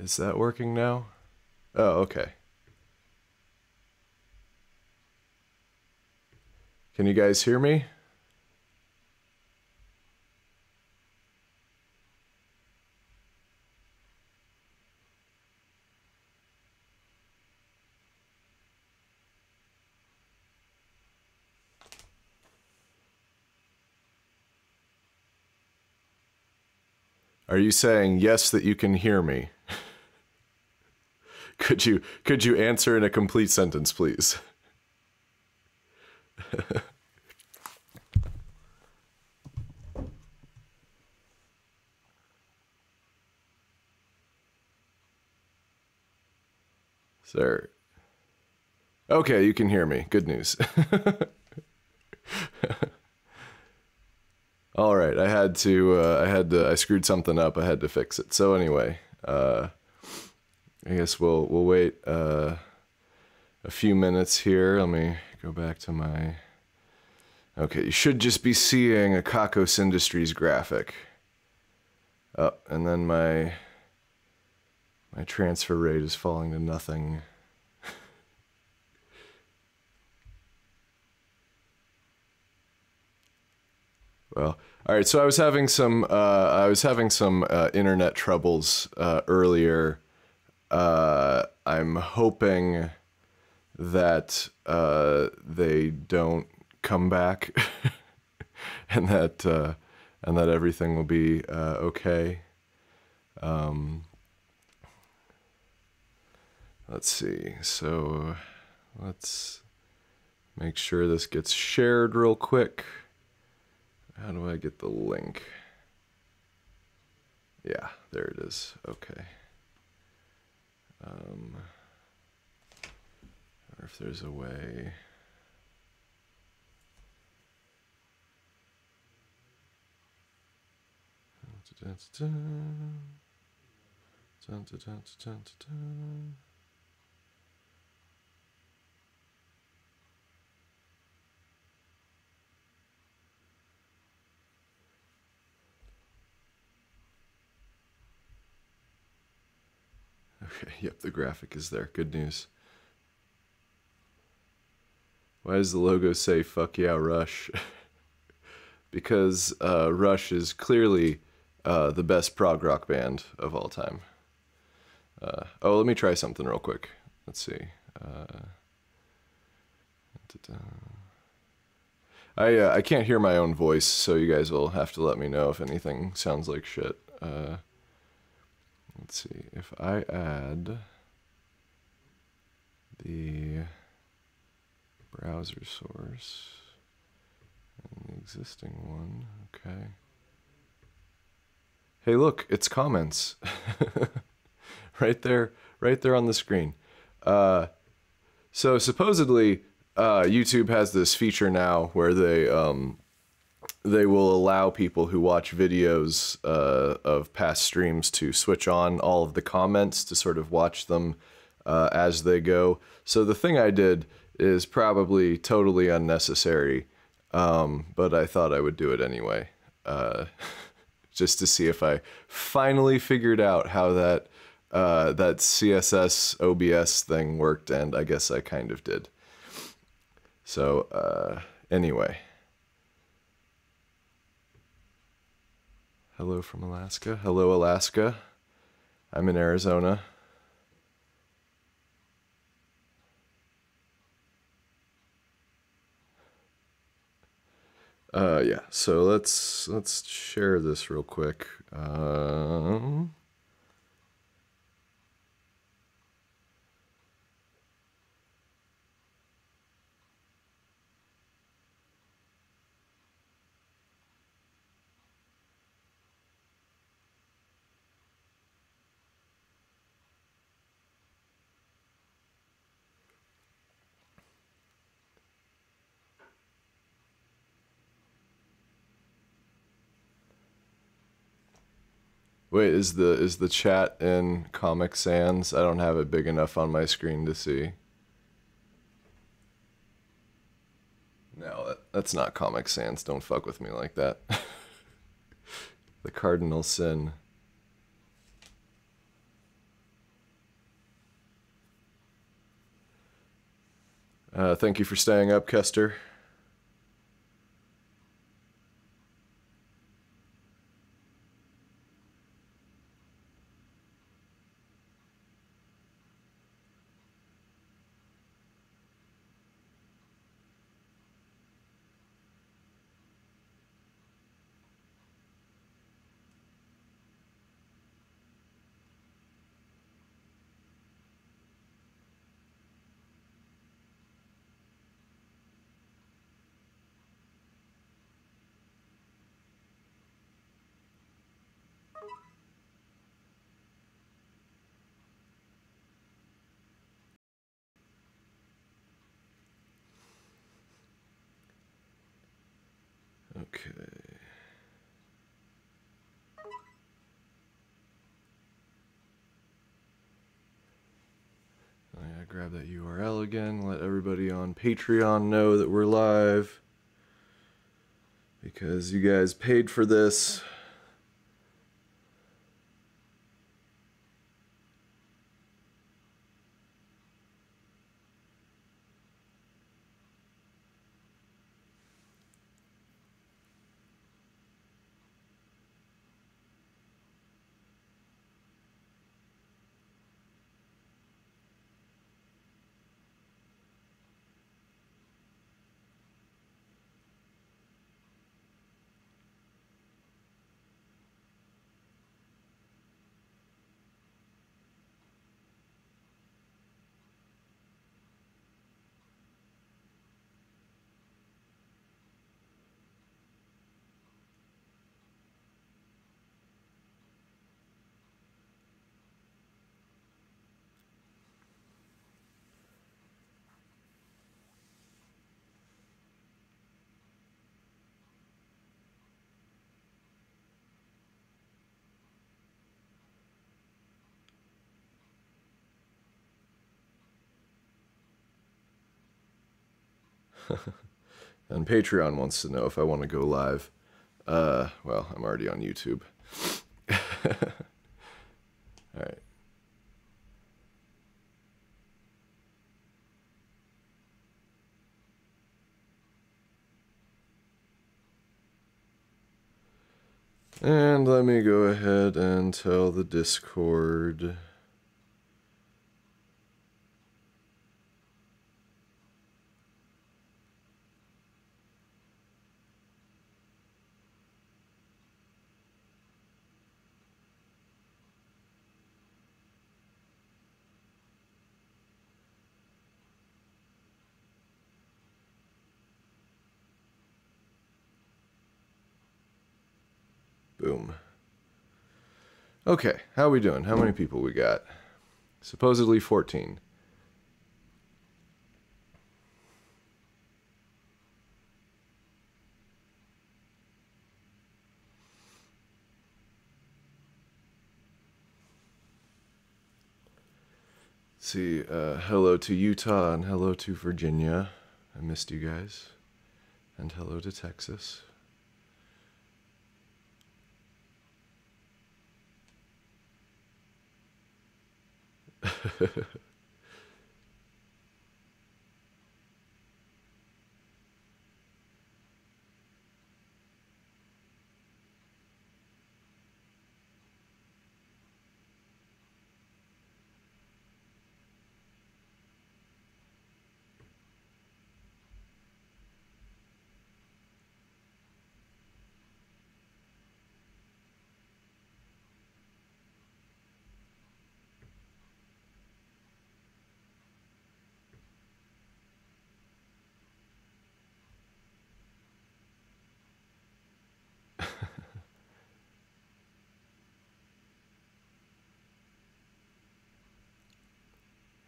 Is that working now? Oh, okay. Can you guys hear me? Are you saying yes that you can hear me? Could you answer in a complete sentence, please? Sir. Okay, you can hear me. Good news. All right, I screwed something up. I had to fix it. So anyway, I guess we'll wait a few minutes here. Let me go back to my. Okay, you should just be seeing a Kakos Industries graphic. Oh, and then my transfer rate is falling to nothing. Well, all right. So I was having some internet troubles earlier. I'm hoping that they don't come back, and that everything will be okay. Let's see. So let's make sure this gets shared real quick. How do I get the link? Yeah, there it is. Okay. Or if there's a way. Okay, yep, the graphic is there. Good news. Why does the logo say "Fuck yeah, Rush"? Because Rush is clearly the best prog rock band of all time. Oh, let me try something real quick. Let's see. I can't hear my own voice, so you guys will have to let me know if anything sounds like shit. Let's see, if I add the browser source and the existing one, okay. Hey, look, it's comments. right there on the screen. So supposedly, YouTube has this feature now where they will allow people who watch videos of past streams to switch on all of the comments to sort of watch them as they go. So the thing I did is probably totally unnecessary, but I thought I would do it anyway, just to see if I finally figured out how that CSS OBS thing worked, and I guess I kind of did. So anyway. Hello from Alaska. Hello, Alaska. I'm in Arizona. Yeah, so let's share this real quick. Wait, is the chat in Comic Sans? I don't have it big enough on my screen to see. No, that's not Comic Sans. Don't fuck with me like that. The cardinal sin. Thank you for staying up, Kester. Okay. I gotta grab that URL again, let everybody on Patreon know that we're live. Because you guys paid for this. And Patreon wants to know if I want to go live. Well, I'm already on YouTube. Alright. And let me go ahead and tell the Discord. Boom. Okay, how are we doing? How many people we got? Supposedly 14. See, hello to Utah and hello to Virginia. I missed you guys. And hello to Texas.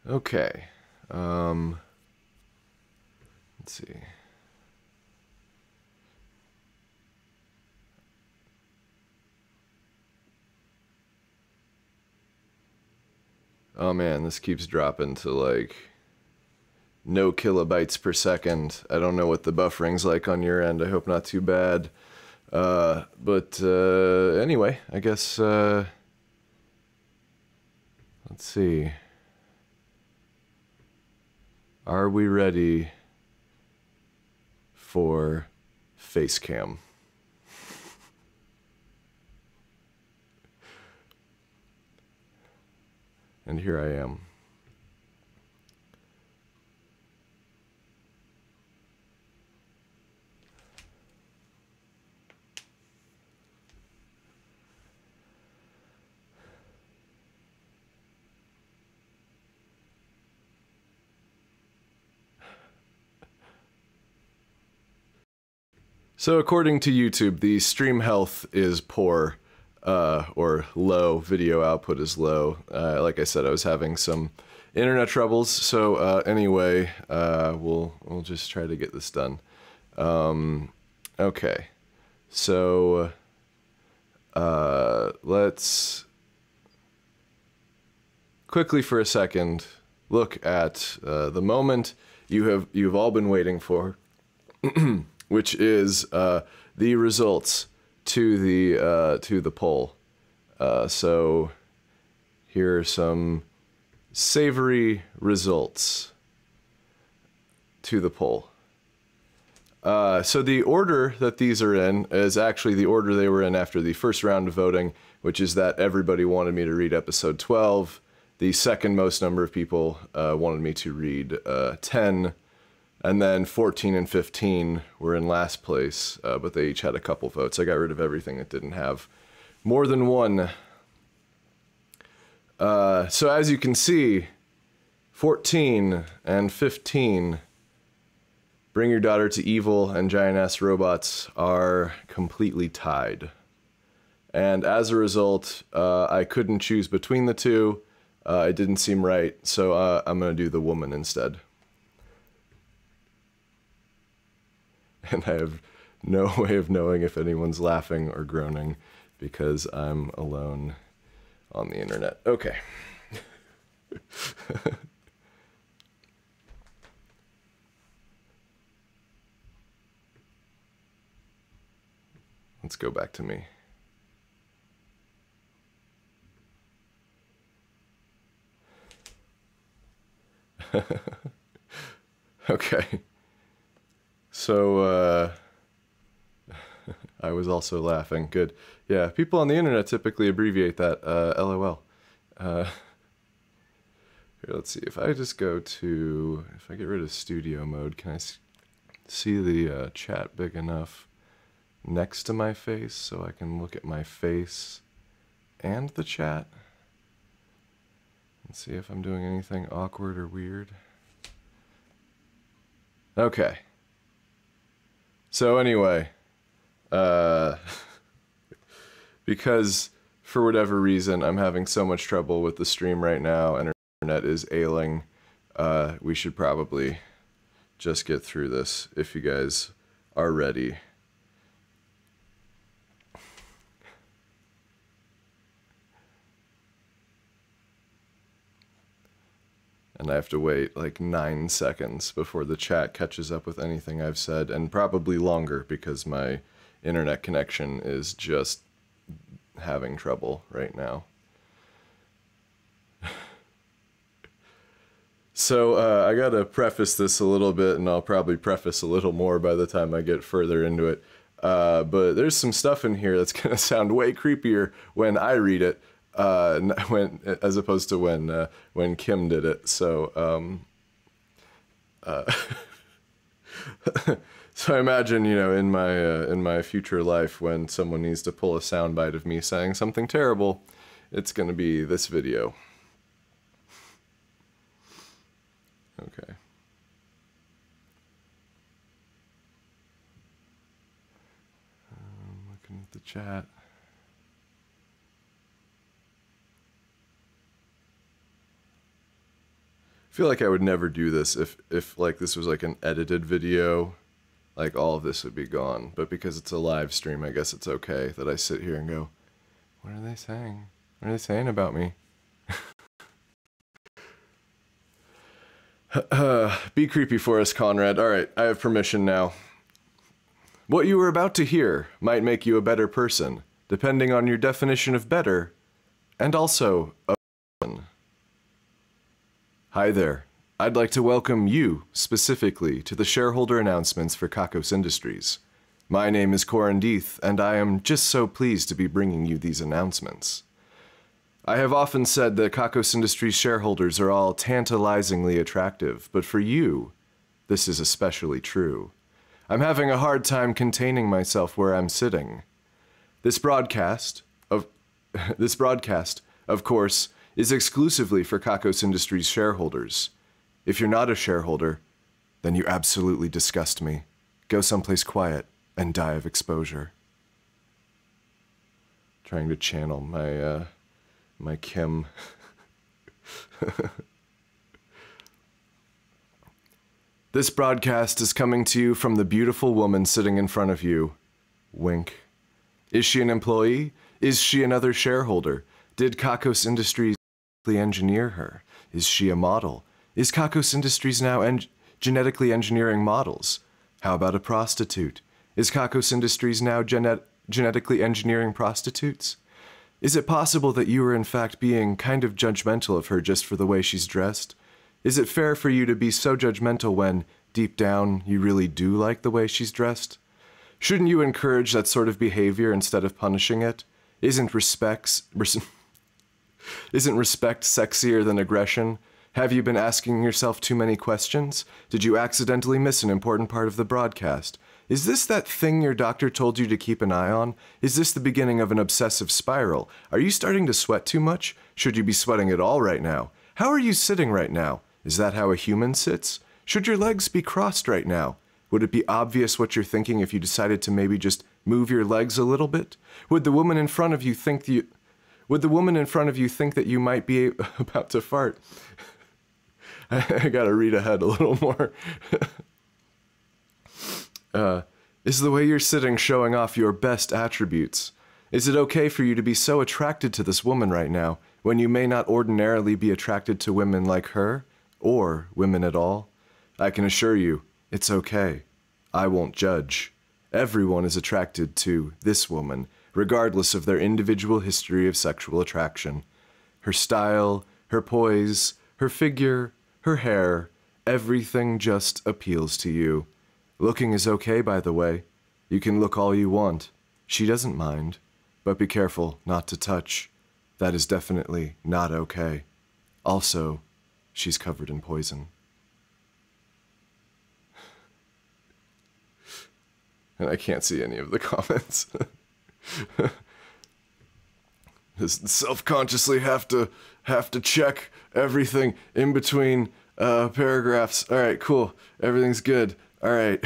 Okay. Let's see. Oh man, this keeps dropping to like no kilobytes per second. I don't know what the buffering's like on your end. I hope not too bad. But anyway, I guess let's see. Are we ready for face cam? And here I am. So according to YouTube, the stream health is poor, or low. Video output is low. Like I said, I was having some internet troubles. So anyway, we'll just try to get this done. Okay, so let's quickly for a second look at the moment you've all been waiting for. Which is the results to the poll. So here are some savory results to the poll. So the order that these are in is actually the order they were in after the first round of voting, which is that everybody wanted me to read episode 12. The second most number of people wanted me to read 10. And then 14 and 15 were in last place, but they each had a couple votes. I got rid of everything that didn't have more than one. So as you can see, 14 and 15, Bring Your Daughter to Evil and Giant-Ass Robots, are completely tied. And as a result, I couldn't choose between the two. It didn't seem right, so I'm going to do the woman instead. And I have no way of knowing if anyone's laughing or groaning because I'm alone on the internet. Okay. Let's go back to me. Okay. So, I was also laughing. Good. Yeah, people on the internet typically abbreviate that, LOL. Here, let's see. If I just go to, if I get rid of studio mode, can I see the chat big enough next to my face so I can look at my face and the chat? And see if I'm doing anything awkward or weird. Okay. So anyway, because for whatever reason I'm having so much trouble with the stream right now and our internet is ailing, we should probably just get through this if you guys are ready. And I have to wait like 9 seconds before the chat catches up with anything I've said, and probably longer because my internet connection is just having trouble right now. So I gotta preface this a little bit, and I'll probably preface a little more by the time I get further into it. But there's some stuff in here that's gonna sound way creepier when I read it. As opposed to when Kim did it. So so I imagine, you know, in my future life, when someone needs to pull a soundbite of me saying something terrible, it's going to be this video. Okay. Looking at the chat. I feel like I would never do this if like this was like an edited video, like all of this would be gone. But because it's a live stream, I guess it's okay that I sit here and go, what are they saying? What are they saying about me? Be creepy for us, Conrad. All right, I have permission now. What you were about to hear might make you a better person, depending on your definition of better, and also a person. Hi there, I'd like to welcome you, specifically, to the shareholder announcements for Kakos Industries. My name is Corin Deeth, and I am just so pleased to be bringing you these announcements. I have often said that Kakos Industries shareholders are all tantalizingly attractive, but for you, this is especially true. I'm having a hard time containing myself where I'm sitting. This broadcast, of course, is exclusively for Kakos Industries shareholders. If you're not a shareholder, then you absolutely disgust me. Go someplace quiet and die of exposure. Trying to channel my Kim. This broadcast is coming to you from the beautiful woman sitting in front of you. Wink. Is she an employee? Is she another shareholder? Did Kakos Industries engineer her? Is she a model? Is Kakos Industries now genetically engineering models? How about a prostitute? Is Kakos Industries now genetically engineering prostitutes? Is it possible that you are in fact being kind of judgmental of her just for the way she's dressed? Is it fair for you to be so judgmental when, deep down, you really do like the way she's dressed? Shouldn't you encourage that sort of behavior instead of punishing it? Isn't respect sexier than aggression? Have you been asking yourself too many questions? Did you accidentally miss an important part of the broadcast? Is this that thing your doctor told you to keep an eye on? Is this the beginning of an obsessive spiral? Are you starting to sweat too much? Should you be sweating at all right now? How are you sitting right now? Is that how a human sits? Should your legs be crossed right now? Would it be obvious what you're thinking if you decided to maybe just move your legs a little bit? Would the woman in front of you think that you might be about to fart? I gotta read ahead a little more. Is the way you're sitting showing off your best attributes? Is it okay for you to be so attracted to this woman right now when you may not ordinarily be attracted to women like her or women at all? I can assure you, it's okay. I won't judge. Everyone is attracted to this woman, regardless of their individual history of sexual attraction. Her style, her poise, her figure, her hair, everything just appeals to you. Looking is okay, by the way. You can look all you want. She doesn't mind. But be careful not to touch. That is definitely not okay. Also, she's covered in poison. And I can't see any of the comments. Just self-consciously have to check everything in between paragraphs. All right, cool. Everything's good. All right.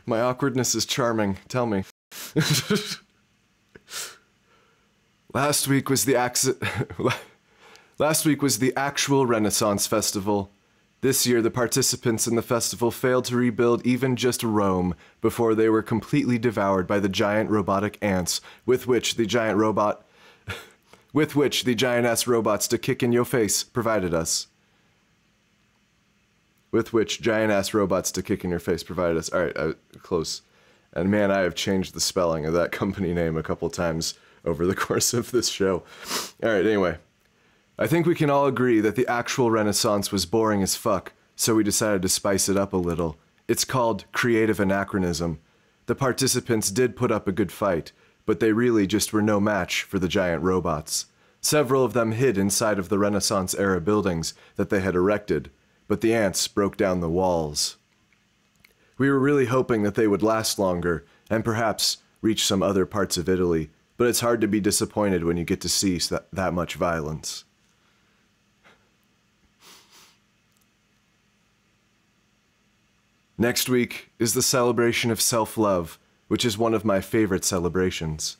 My awkwardness is charming. Tell me. Last week was the actual Renaissance Festival. This year, the participants in the festival failed to rebuild even just Rome before they were completely devoured by the giant robotic ants with which the giant-ass robots to kick in your face provided us. With which giant-ass robots to kick in your face provided us. All right, close. And man, I have changed the spelling of that company name a couple times over the course of this show. All right, anyway. I think we can all agree that the actual Renaissance was boring as fuck, so we decided to spice it up a little. It's called creative anachronism. The participants did put up a good fight, but they really just were no match for the giant robots. Several of them hid inside of the Renaissance-era buildings that they had erected, but the ants broke down the walls. We were really hoping that they would last longer, and perhaps reach some other parts of Italy, but it's hard to be disappointed when you get to see that much violence. Next week is the celebration of self-love, which is one of my favorite celebrations.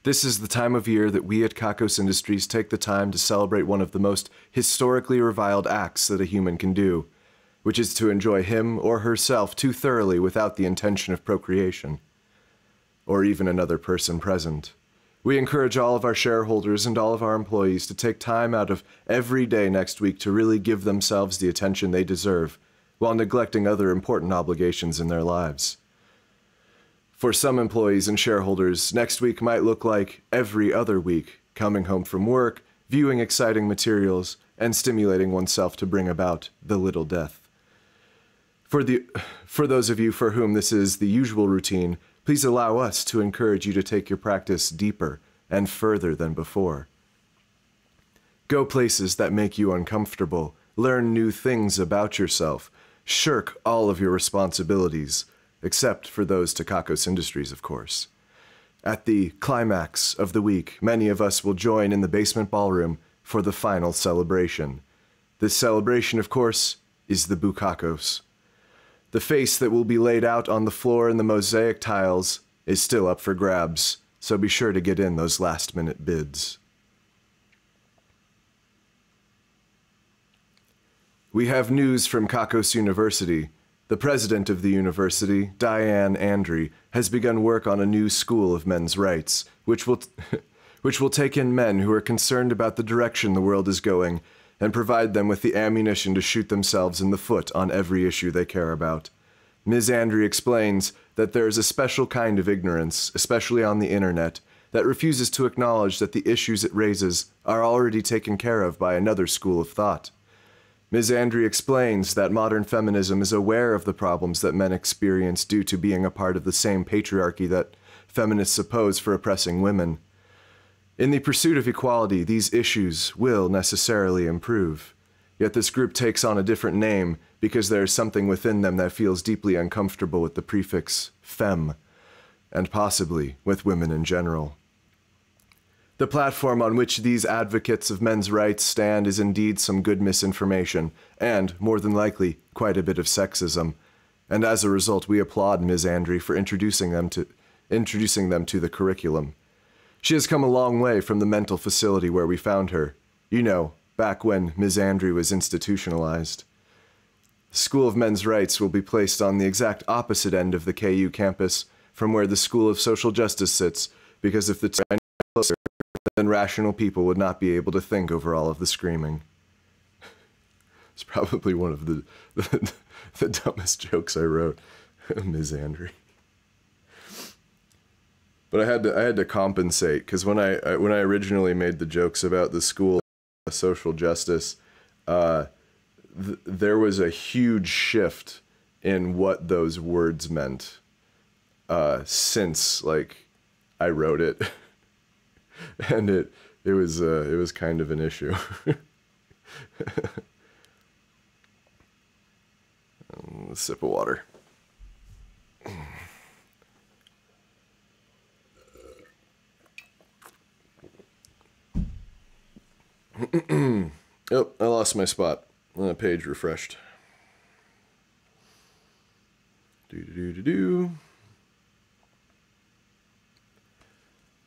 This is the time of year that we at Kakos Industries take the time to celebrate one of the most historically reviled acts that a human can do, which is to enjoy him or herself too thoroughly without the intention of procreation, or even another person present. We encourage all of our shareholders and all of our employees to take time out of every day next week to really give themselves the attention they deserve, while neglecting other important obligations in their lives. For some employees and shareholders, next week might look like every other week, coming home from work, viewing exciting materials, and stimulating oneself to bring about the little death. For those of you for whom this is the usual routine, please allow us to encourage you to take your practice deeper and further than before. Go places that make you uncomfortable, learn new things about yourself, shirk all of your responsibilities, except for those to Kakos Industries, of course. At the climax of the week, many of us will join in the basement ballroom for the final celebration. This celebration, of course, is the Bukakos. The face that will be laid out on the floor in the mosaic tiles is still up for grabs, so be sure to get in those last-minute bids. We have news from Kakos University. The president of the university, Diane Andry, has begun work on a new school of men's rights, which will take in men who are concerned about the direction the world is going and provide them with the ammunition to shoot themselves in the foot on every issue they care about. Ms. Andry explains that there is a special kind of ignorance, especially on the internet, that refuses to acknowledge that the issues it raises are already taken care of by another school of thought. Ms. Andry explains that modern feminism is aware of the problems that men experience due to being a part of the same patriarchy that feminists oppose for oppressing women. In the pursuit of equality, these issues will necessarily improve. Yet this group takes on a different name because there is something within them that feels deeply uncomfortable with the prefix femme, and possibly with women in general. The platform on which these advocates of men's rights stand is indeed some good misinformation, and, more than likely, quite a bit of sexism. And as a result, we applaud Ms. Andry for introducing them to the curriculum. She has come a long way from the mental facility where we found her. You know, back when Ms. Andry was institutionalized. The School of Men's Rights will be placed on the exact opposite end of the KU campus from where the School of Social Justice sits, because if the two are closer, then rational people would not be able to think over all of the screaming. It's probably one of the dumbest jokes I wrote, Ms. Andry. But I had to compensate, because when I originally made the jokes about the school of social justice, there was a huge shift in what those words meant since I wrote it, and it was kind of an issue. A sip of water. Oh, I lost my spot. Page refreshed.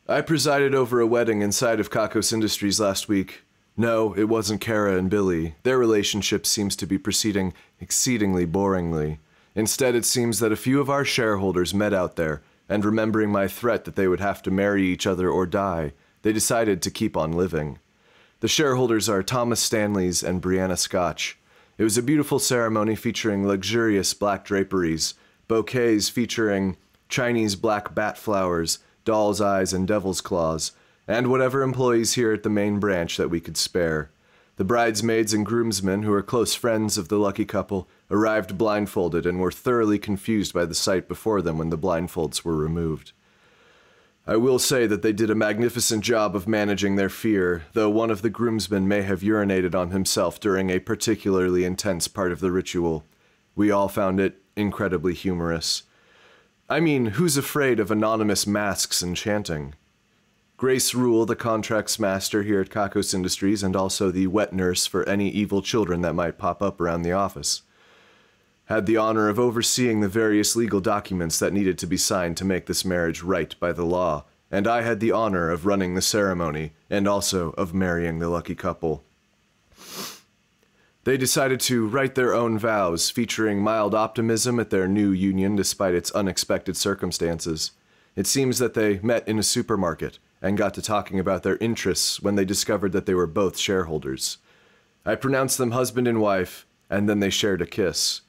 I presided over a wedding inside of Kakos Industries last week. No, it wasn't Kara and Billy. Their relationship seems to be proceeding exceedingly boringly. Instead, it seems that a few of our shareholders met out there, and remembering my threat that they would have to marry each other or die, they decided to keep on living. The shareholders are Thomas Stanleys and Brianna Scotch. It was a beautiful ceremony featuring luxurious black draperies, bouquets featuring Chinese black bat flowers, doll's eyes and devil's claws, and whatever employees here at the main branch that we could spare. The bridesmaids and groomsmen, who are close friends of the lucky couple, arrived blindfolded and were thoroughly confused by the sight before them when the blindfolds were removed. I will say that they did a magnificent job of managing their fear, though one of the groomsmen may have urinated on himself during a particularly intense part of the ritual. We all found it incredibly humorous. I mean, who's afraid of anonymous masks and chanting? Grace Rule, the contracts master here at Kakos Industries, and also the wet nurse for any evil children that might pop up around the office, had the honor of overseeing the various legal documents that needed to be signed to make this marriage right by the law, and I had the honor of running the ceremony, and also of marrying the lucky couple. They decided to write their own vows, featuring mild optimism at their new union despite its unexpected circumstances. It seems that they met in a supermarket, and got to talking about their interests when they discovered that they were both shareholders. I pronounced them husband and wife, and then they shared a kiss.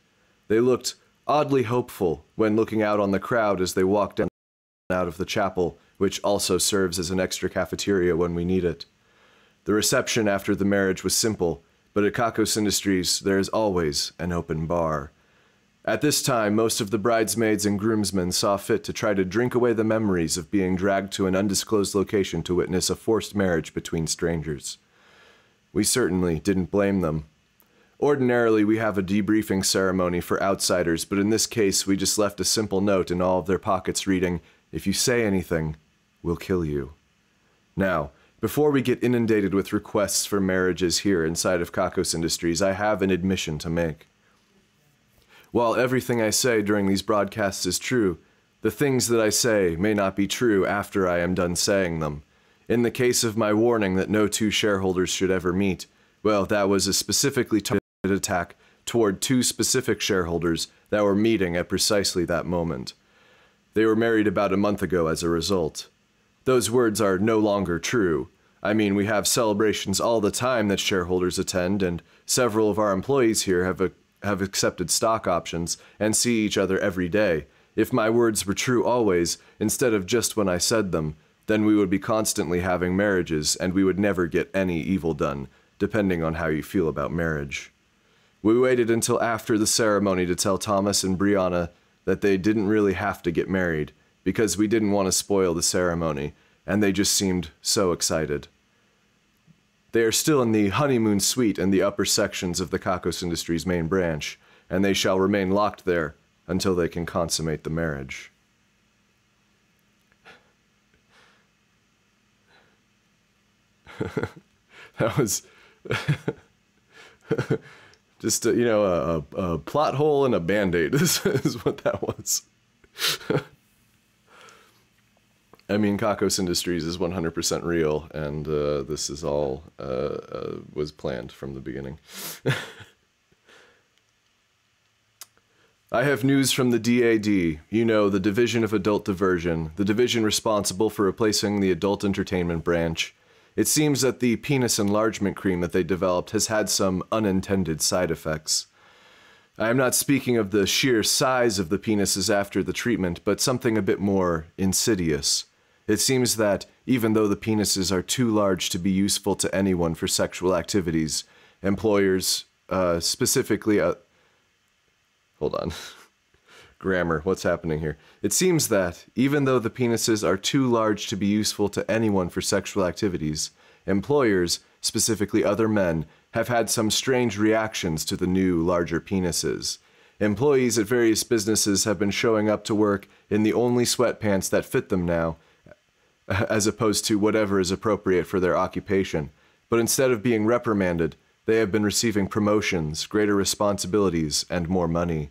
They looked oddly hopeful when looking out on the crowd as they walked out of the chapel, which also serves as an extra cafeteria when we need it. The reception after the marriage was simple, but at Kakos Industries there is always an open bar. At this time, most of the bridesmaids and groomsmen saw fit to try to drink away the memories of being dragged to an undisclosed location to witness a forced marriage between strangers. We certainly didn't blame them. Ordinarily, we have a debriefing ceremony for outsiders, but in this case, we just left a simple note in all of their pockets reading, "If you say anything, we'll kill you." Now, before we get inundated with requests for marriages here inside of Kakos Industries, I have an admission to make. While everything I say during these broadcasts is true, the things that I say may not be true after I am done saying them. In the case of my warning that no two shareholders should ever meet, well, that was a specifically targeted attack toward two specific shareholders that were meeting at precisely that moment. They were married about a month ago as a result. Those words are no longer true. I mean, we have celebrations all the time that shareholders attend, and several of our employees here have accepted stock options and see each other every day. If my words were true always, instead of just when I said them, then we would be constantly having marriages and we would never get any evil done, depending on how you feel about marriage. We waited until after the ceremony to tell Thomas and Brianna that they didn't really have to get married, because we didn't want to spoil the ceremony, and they just seemed so excited. They are still in the honeymoon suite in the upper sections of the Kakos Industries main branch, and they shall remain locked there until they can consummate the marriage. That was just a plot hole and a band-aid is what that was. I mean, Kakos Industries is 100% real, and this is all was planned from the beginning. I have news from the DAD, the Division of Adult Diversion, the division responsible for replacing the Adult Entertainment branch. It seems that the penis enlargement cream that they developed has had some unintended side effects. I am not speaking of the sheer size of the penises after the treatment, but something a bit more insidious. It seems that, even though the penises are too large to be useful to anyone for sexual activities, employers, specifically... hold on. Grammar, what's happening here? It seems that, even though the penises are too large to be useful to anyone for sexual activities, employers, specifically other men, have had some strange reactions to the new, larger penises. Employees at various businesses have been showing up to work in the only sweatpants that fit them now, as opposed to whatever is appropriate for their occupation. But instead of being reprimanded, they have been receiving promotions, greater responsibilities, and more money.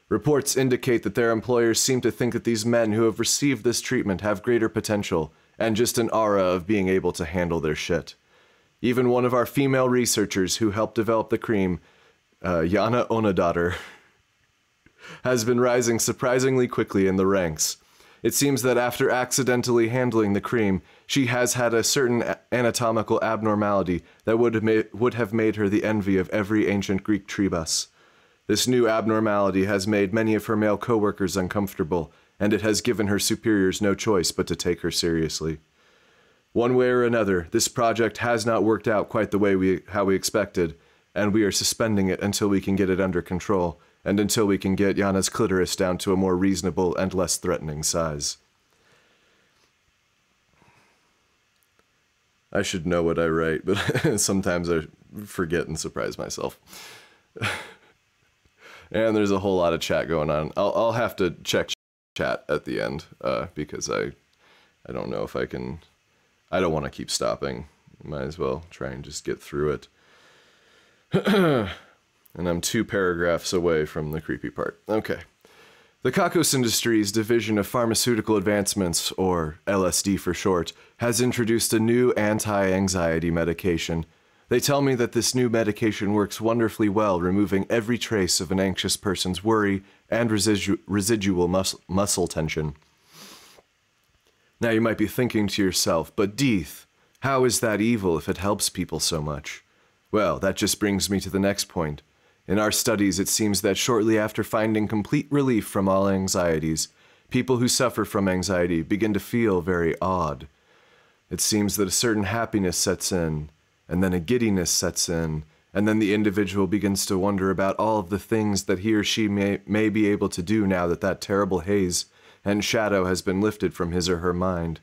Reports indicate that their employers seem to think that these men who have received this treatment have greater potential, and just an aura of being able to handle their shit. Even one of our female researchers who helped develop the cream, Yana Onadottir, has been rising surprisingly quickly in the ranks. It seems that after accidentally handling the cream, she has had a certain anatomical abnormality that would have made her the envy of every ancient Greek tribus. This new abnormality has made many of her male co-workers uncomfortable, and it has given her superiors no choice but to take her seriously. One way or another, this project has not worked out quite the way how we expected, and we are suspending it until we can get it under control, and until we can get Yana's clitoris down to a more reasonable and less threatening size. I should know what I write, but sometimes I forget and surprise myself. And there's a whole lot of chat going on. I'll have to check chat at the end, because I don't know if I can... I don't want to keep stopping. Might as well try and just get through it. And I'm 2 paragraphs away from the creepy part. Okay. The Kakos Industries Division of Pharmaceutical Advancements, or LSD for short, has introduced a new anti-anxiety medication. They tell me that this new medication works wonderfully well, removing every trace of an anxious person's worry and residual muscle tension. Now you might be thinking to yourself, but Deeth, how is that evil if it helps people so much? Well, that just brings me to the next point. In our studies, it seems that shortly after finding complete relief from all anxieties, people who suffer from anxiety begin to feel very odd. It seems that a certain happiness sets in, and then a giddiness sets in, and then the individual begins to wonder about all of the things that he or she may be able to do now that that terrible haze and shadow has been lifted from his or her mind.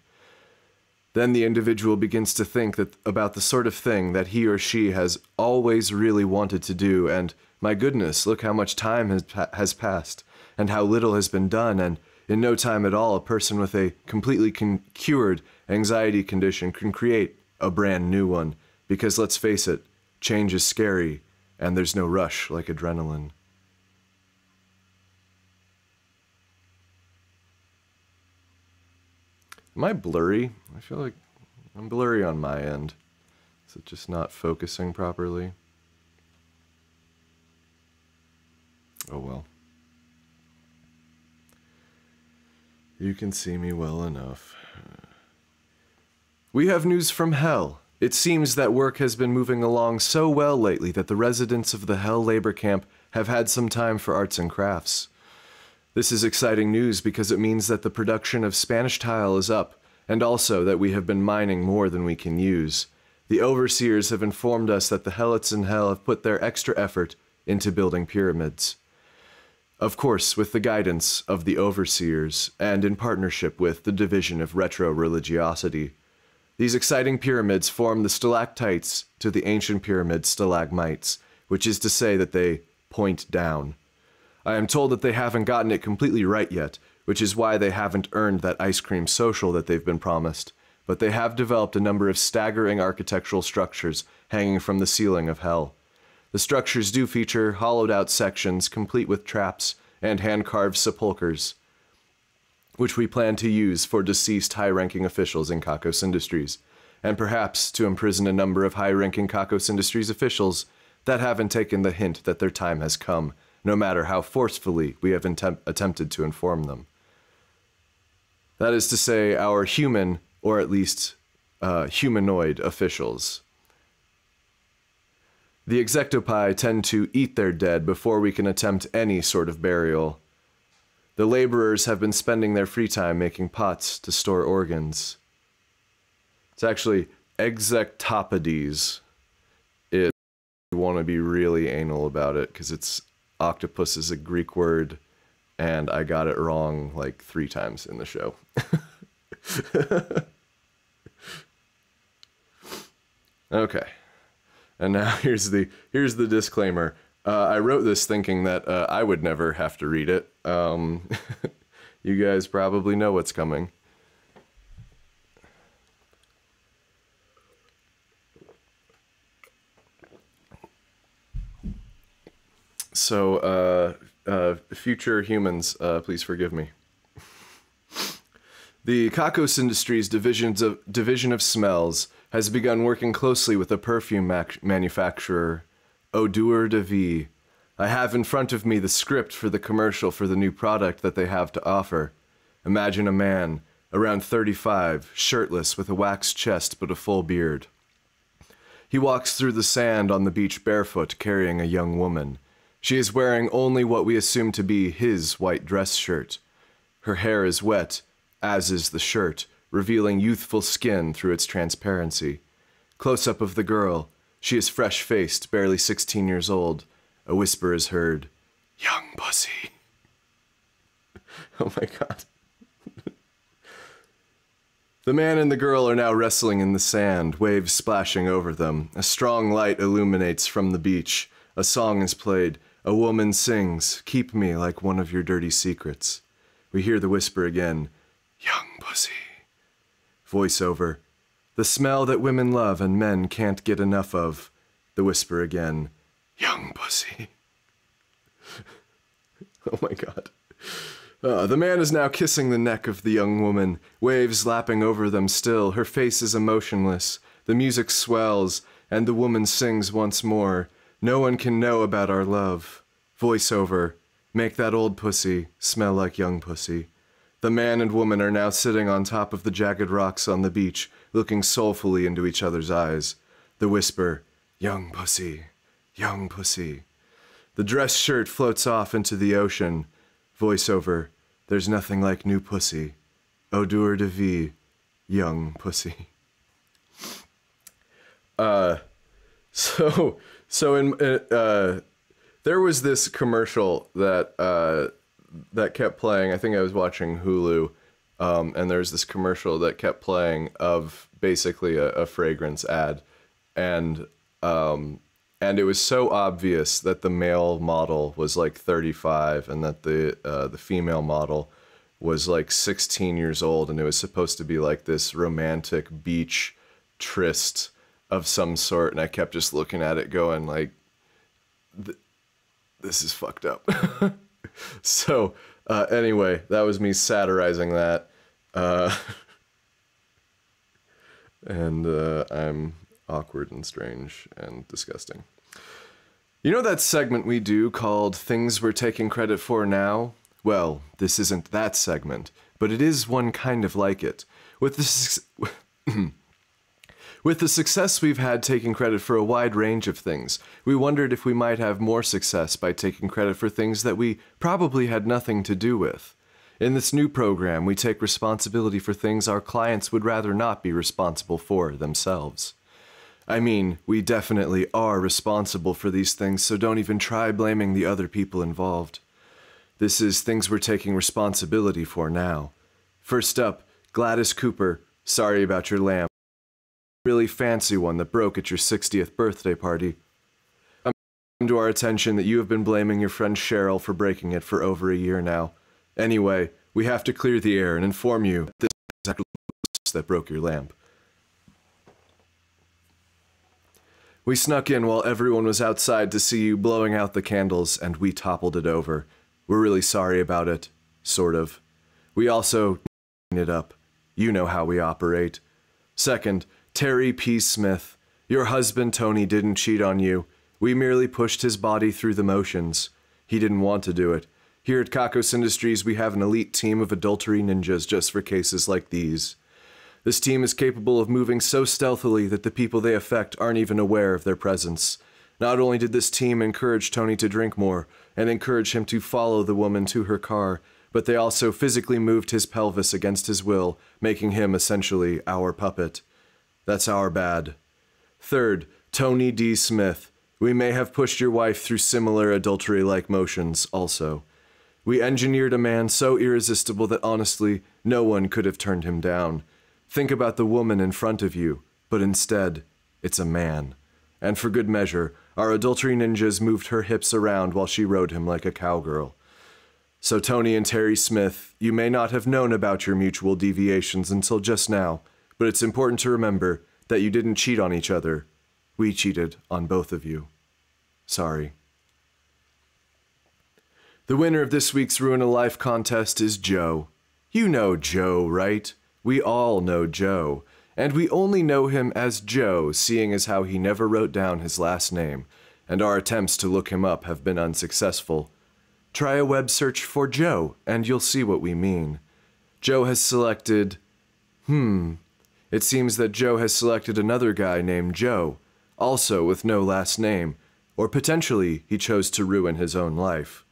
Then the individual begins to think about the sort of thing that he or she has always really wanted to do, and my goodness, look how much time has passed, and how little has been done, and in no time at all, a person with a completely cured anxiety condition can create a brand new one, because let's face it, change is scary, and there's no rush like adrenaline. Am I blurry? I feel like I'm blurry on my end. Is it just not focusing properly? Oh well. You can see me well enough. We have news from hell. It seems that work has been moving along so well lately that the residents of the Hell labor camp have had some time for arts and crafts. This is exciting news because it means that the production of Spanish tile is up, and also that we have been mining more than we can use. The overseers have informed us that the Helots in Hell have put their extra effort into building pyramids. Of course, with the guidance of the overseers, and in partnership with the Division of Retro-Religiosity. These exciting pyramids form the stalactites to the ancient pyramid stalagmites, which is to say that they point down. I am told that they haven't gotten it completely right yet, which is why they haven't earned that ice cream social that they've been promised, but they have developed a number of staggering architectural structures hanging from the ceiling of Hell. The structures do feature hollowed-out sections complete with traps and hand-carved sepulchres, which we plan to use for deceased high-ranking officials in Kakos Industries, and perhaps to imprison a number of high-ranking Kakos Industries officials that haven't taken the hint that their time has come, no matter how forcefully we have attempted to inform them. That is to say, our human, or at least humanoid officials. The exectopi tend to eat their dead before we can attempt any sort of burial. The laborers have been spending their free time making pots to store organs. It's actually exectopodes. If you want to be really anal about it, because it's octopus is a Greek word, and I got it wrong like 3 times in the show. Okay. And now here's the disclaimer. I wrote this thinking that I would never have to read it. You guys probably know what's coming. So, future humans, please forgive me. The Kakos Industries Division of Smells has begun working closely with a perfume manufacturer, Odeur de Vie. I have in front of me the script for the commercial for the new product that they have to offer. Imagine a man, around 35, shirtless with a waxed chest but a full beard. He walks through the sand on the beach barefoot, carrying a young woman. She is wearing only what we assume to be his white dress shirt. Her hair is wet, as is the shirt, revealing youthful skin through its transparency. Close-up of the girl. She is fresh-faced, barely 16 years old. A whisper is heard. Young pussy. Oh my god. The man and the girl are now wrestling in the sand, waves splashing over them. A strong light illuminates from the beach. A song is played. A woman sings, "Keep me like one of your dirty secrets." We hear the whisper again. Young pussy. Voiceover. The smell that women love and men can't get enough of. The whisper again. Young pussy. Oh my god. The man is now kissing the neck of the young woman, waves lapping over them still. Her face is emotionless. The music swells, and the woman sings once more. No one can know about our love. Voiceover. Make that old pussy smell like young pussy. The man and woman are now sitting on top of the jagged rocks on the beach, looking soulfully into each other's eyes. The whisper, young pussy, young pussy. The dress shirt floats off into the ocean. Voiceover, there's nothing like new pussy. Odeur de vie, young pussy. So in there was this commercial that that kept playing. I think I was watching Hulu, and there's this commercial that kept playing of basically a fragrance ad, and it was so obvious that the male model was like 35 and that the female model was like 16 years old, and it was supposed to be like this romantic beach tryst of some sort, and I kept just looking at it going like, this is fucked up. So anyway, that was me satirizing that, and I'm awkward and strange and disgusting. You know that segment we do called Things We're Taking Credit For Now? Well, this isn't that segment, but it is one kind of like it. With the success we've had taking credit for a wide range of things, we wondered if we might have more success by taking credit for things that we probably had nothing to do with. In this new program, we take responsibility for things our clients would rather not be responsible for themselves. I mean, we definitely are responsible for these things, so don't even try blaming the other people involved. This is things we're taking responsibility for now. First up, Gladys Cooper, sorry about your lamp. Really fancy one that broke at your 60th birthday party. It's come to our attention that you have been blaming your friend Cheryl for breaking it for over a year now. Anyway, we have to clear the air and inform you that this is exactly that broke your lamp. We snuck in while everyone was outside to see you blowing out the candles, and we toppled it over. We're really sorry about it. Sort of. We also it up. You know how we operate. Second, Terry P. Smith. Your husband Tony didn't cheat on you. We merely pushed his body through the motions. He didn't want to do it. Here at Kakos Industries, we have an elite team of adultery ninjas just for cases like these. This team is capable of moving so stealthily that the people they affect aren't even aware of their presence. Not only did this team encourage Tony to drink more and encourage him to follow the woman to her car, but they also physically moved his pelvis against his will, making him essentially our puppet. That's our bad. Third, Tony D. Smith. We may have pushed your wife through similar adultery-like motions also. We engineered a man so irresistible that honestly, no one could have turned him down. Think about the woman in front of you, but instead, it's a man. And for good measure, our adultery ninjas moved her hips around while she rode him like a cowgirl. So Tony and Terry Smith, you may not have known about your mutual deviations until just now, but it's important to remember that you didn't cheat on each other. We cheated on both of you. Sorry. The winner of this week's Ruin a Life contest is Joe. You know Joe, right? We all know Joe. And we only know him as Joe, seeing as how he never wrote down his last name, and our attempts to look him up have been unsuccessful. Try a web search for Joe, and you'll see what we mean. Joe has selected... It seems that Joe has selected another guy named Joe, also with no last name, or potentially he chose to ruin his own life.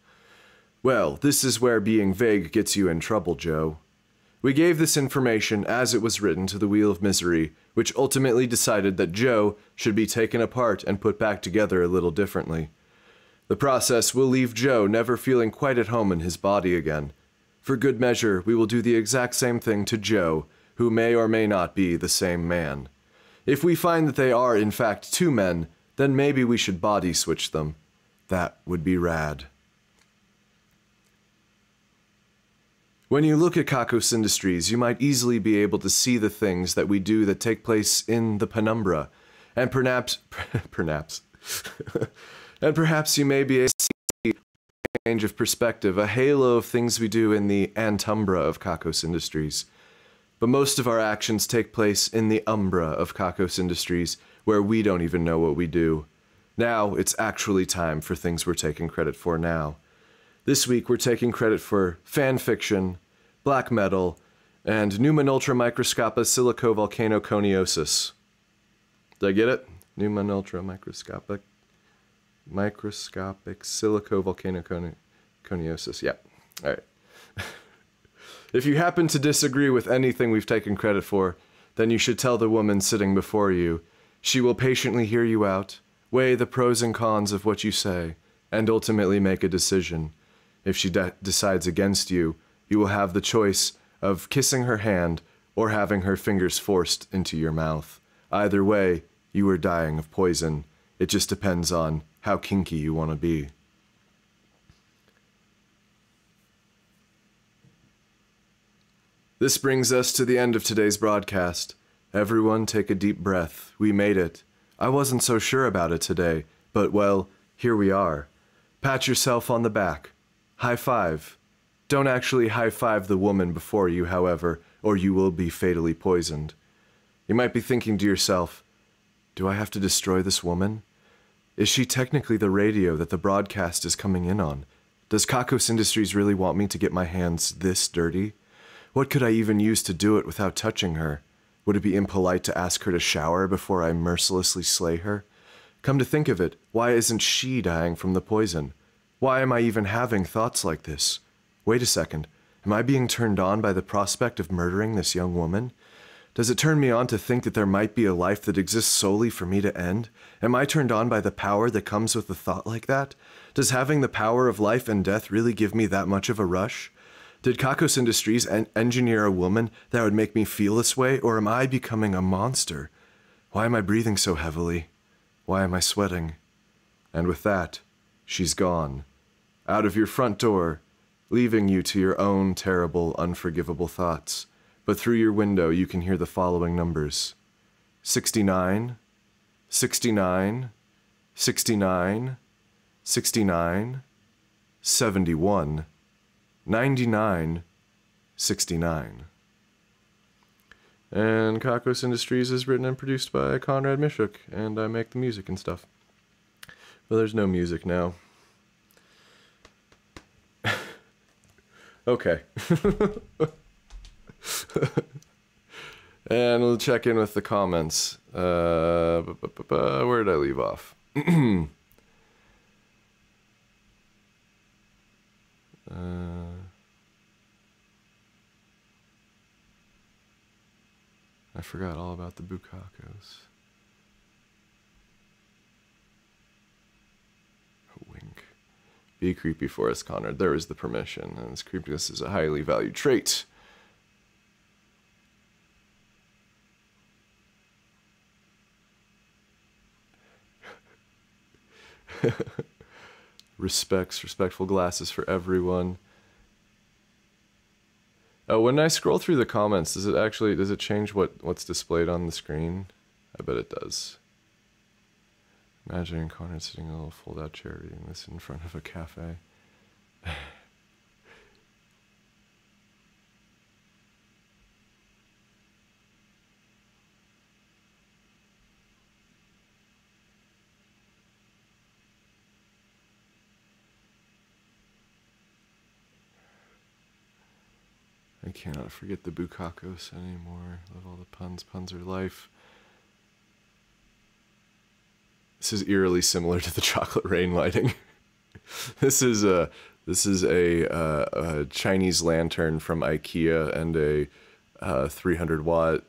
Well, this is where being vague gets you in trouble, Joe. We gave this information as it was written to the Wheel of Misery, which ultimately decided that Joe should be taken apart and put back together a little differently. The process will leave Joe never feeling quite at home in his body again. For good measure, we will do the exact same thing to Joe, who may or may not be the same man. If we find that they are in fact two men, then maybe we should body switch them. That would be rad. When you look at Kakos Industries, you might easily be able to see the things that we do that take place in the penumbra, and perhaps you may be able to see a change of perspective, a halo of things we do in the antumbra of Kakos Industries. But most of our actions take place in the umbra of Kakos Industries, where we don't even know what we do. Now, it's actually time for things we're taking credit for now. This week, we're taking credit for fan fiction, black metal, and Numen Ultra Microscopa Silicovolcanoconiosis. Did I get it? Numen Ultra Microscopic Silicovolcanoconiosis. Yeah. All right. If you happen to disagree with anything we've taken credit for, then you should tell the woman sitting before you. She will patiently hear you out, weigh the pros and cons of what you say, and ultimately make a decision. If she decides against you, you will have the choice of kissing her hand or having her fingers forced into your mouth. Either way, you are dying of poison. It just depends on how kinky you want to be. This brings us to the end of today's broadcast. Everyone take a deep breath. We made it. I wasn't so sure about it today, but well, here we are. Pat yourself on the back. High five. Don't actually high five the woman before you, however, or you will be fatally poisoned. You might be thinking to yourself, do I have to destroy this woman? Is she technically the radio that the broadcast is coming in on? Does Kakos Industries really want me to get my hands this dirty? What could I even use to do it without touching her? Would it be impolite to ask her to shower before I mercilessly slay her? Come to think of it, why isn't she dying from the poison? Why am I even having thoughts like this? Wait a second, am I being turned on by the prospect of murdering this young woman? Does it turn me on to think that there might be a life that exists solely for me to end? Am I turned on by the power that comes with a thought like that? Does having the power of life and death really give me that much of a rush? Did Kakos Industries engineer a woman that would make me feel this way, or am I becoming a monster? Why am I breathing so heavily? Why am I sweating? And with that, she's gone. Out of your front door, leaving you to your own terrible, unforgivable thoughts. But through your window, you can hear the following numbers: 69, 69, 69, 69, 71, 99, 69. And Kakos Industries is written and produced by Conrad Mishuk, and I make the music and stuff. But there's no music now. Okay. And we'll check in with the comments. Where did I leave off? I forgot all about the Bukakos. A wink. Be creepy for us, Conrad. There is the permission, and this creepiness is a highly valued trait. Respectful glasses for everyone. Oh, when I scroll through the comments, does it change what's displayed on the screen? I bet it does. Imagining Conrad sitting in a little fold-out chair reading this in front of a cafe. I cannot forget the Bukakos anymore. Love all the puns. Puns are life. This is eerily similar to the chocolate rain lighting. This is a Chinese lantern from IKEA and a 300 watt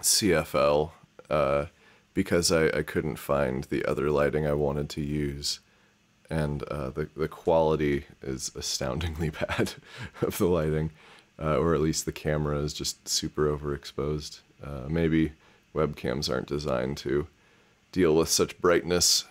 CFL because I couldn't find the other lighting I wanted to use. And the quality is astoundingly bad of the lighting, or at least the camera is just super overexposed. Maybe webcams aren't designed to deal with such brightness.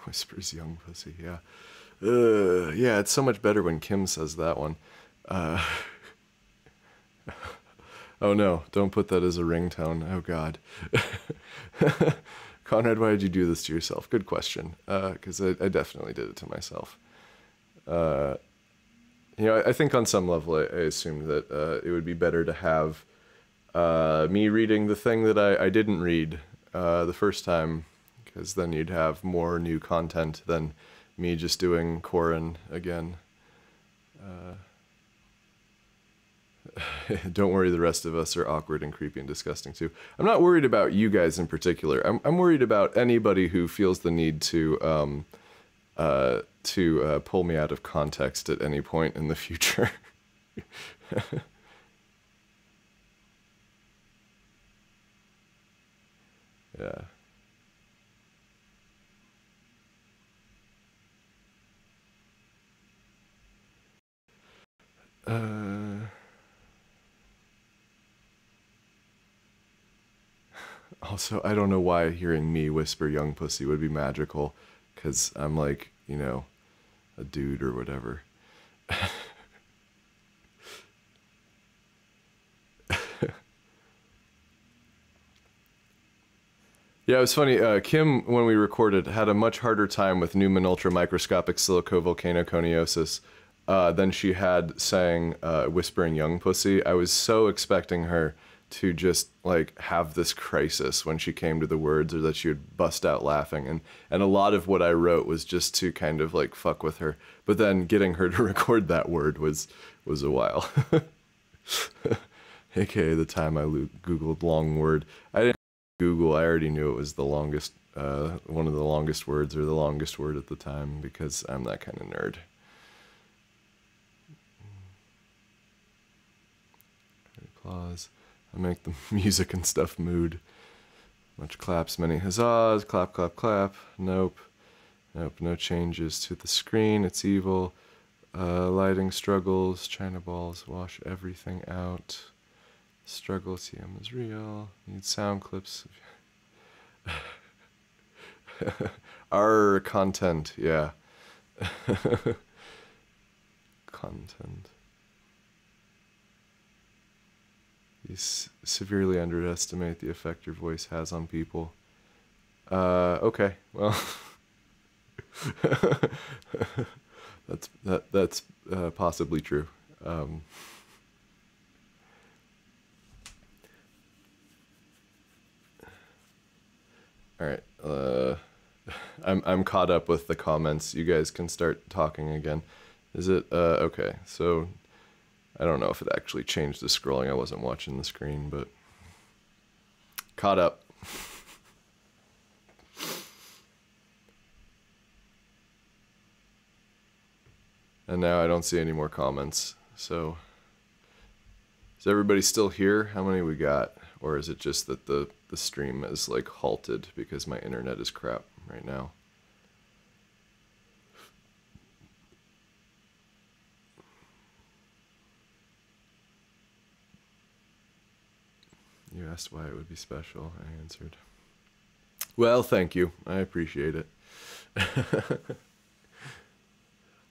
Whispers young pussy, yeah. Yeah, it's so much better when Kim says that one. Oh no, don't put that as a ringtone. Oh god. Conrad, why did you do this to yourself? Good question. Because I definitely did it to myself. I think on some level I assumed that it would be better to have me reading the thing that I didn't read the first time, because then you'd have more new content than me just doing Corin again. Don't worry, the rest of us are awkward and creepy and disgusting too. I'm not worried about you guys in particular. I'm worried about anybody who feels the need to pull me out of context at any point in the future. Yeah. Also, I don't know why hearing me whisper young pussy would be magical, because I'm like, a dude or whatever. Yeah, it was funny. Kim, when we recorded, had a much harder time with Newman ultramicroscopic silicovolcanoconiosis than she had saying whispering young pussy. I was so expecting her to just like have this crisis when she came to the words, or that she would bust out laughing, and a lot of what I wrote was just to kind of like fuck with her. But then getting her to record that word was a while. AKA the time I googled long word. I didn't Google, I already knew it was the longest, one of the longest words, or the longest word at the time, because I'm that kind of nerd. Applause. I make the music and stuff mood. Much claps, many huzzahs, clap, clap, clap. Nope. Nope, no changes to the screen, it's evil. Lighting struggles, China balls, wash everything out. Struggle, TM is real. Need sound clips. Our content, yeah. Content. You severely underestimate the effect your voice has on people. Okay, well. That's possibly true. All right. I'm caught up with the comments. You guys can start talking again. Is it okay? So I don't know if it actually changed the scrolling. I wasn't watching the screen, but caught up. And now I don't see any more comments. So is everybody still here? How many we got? Or is it just that the stream is like halted because my internet is crap right now? You asked why it would be special. I answered. Well, thank you. I appreciate it.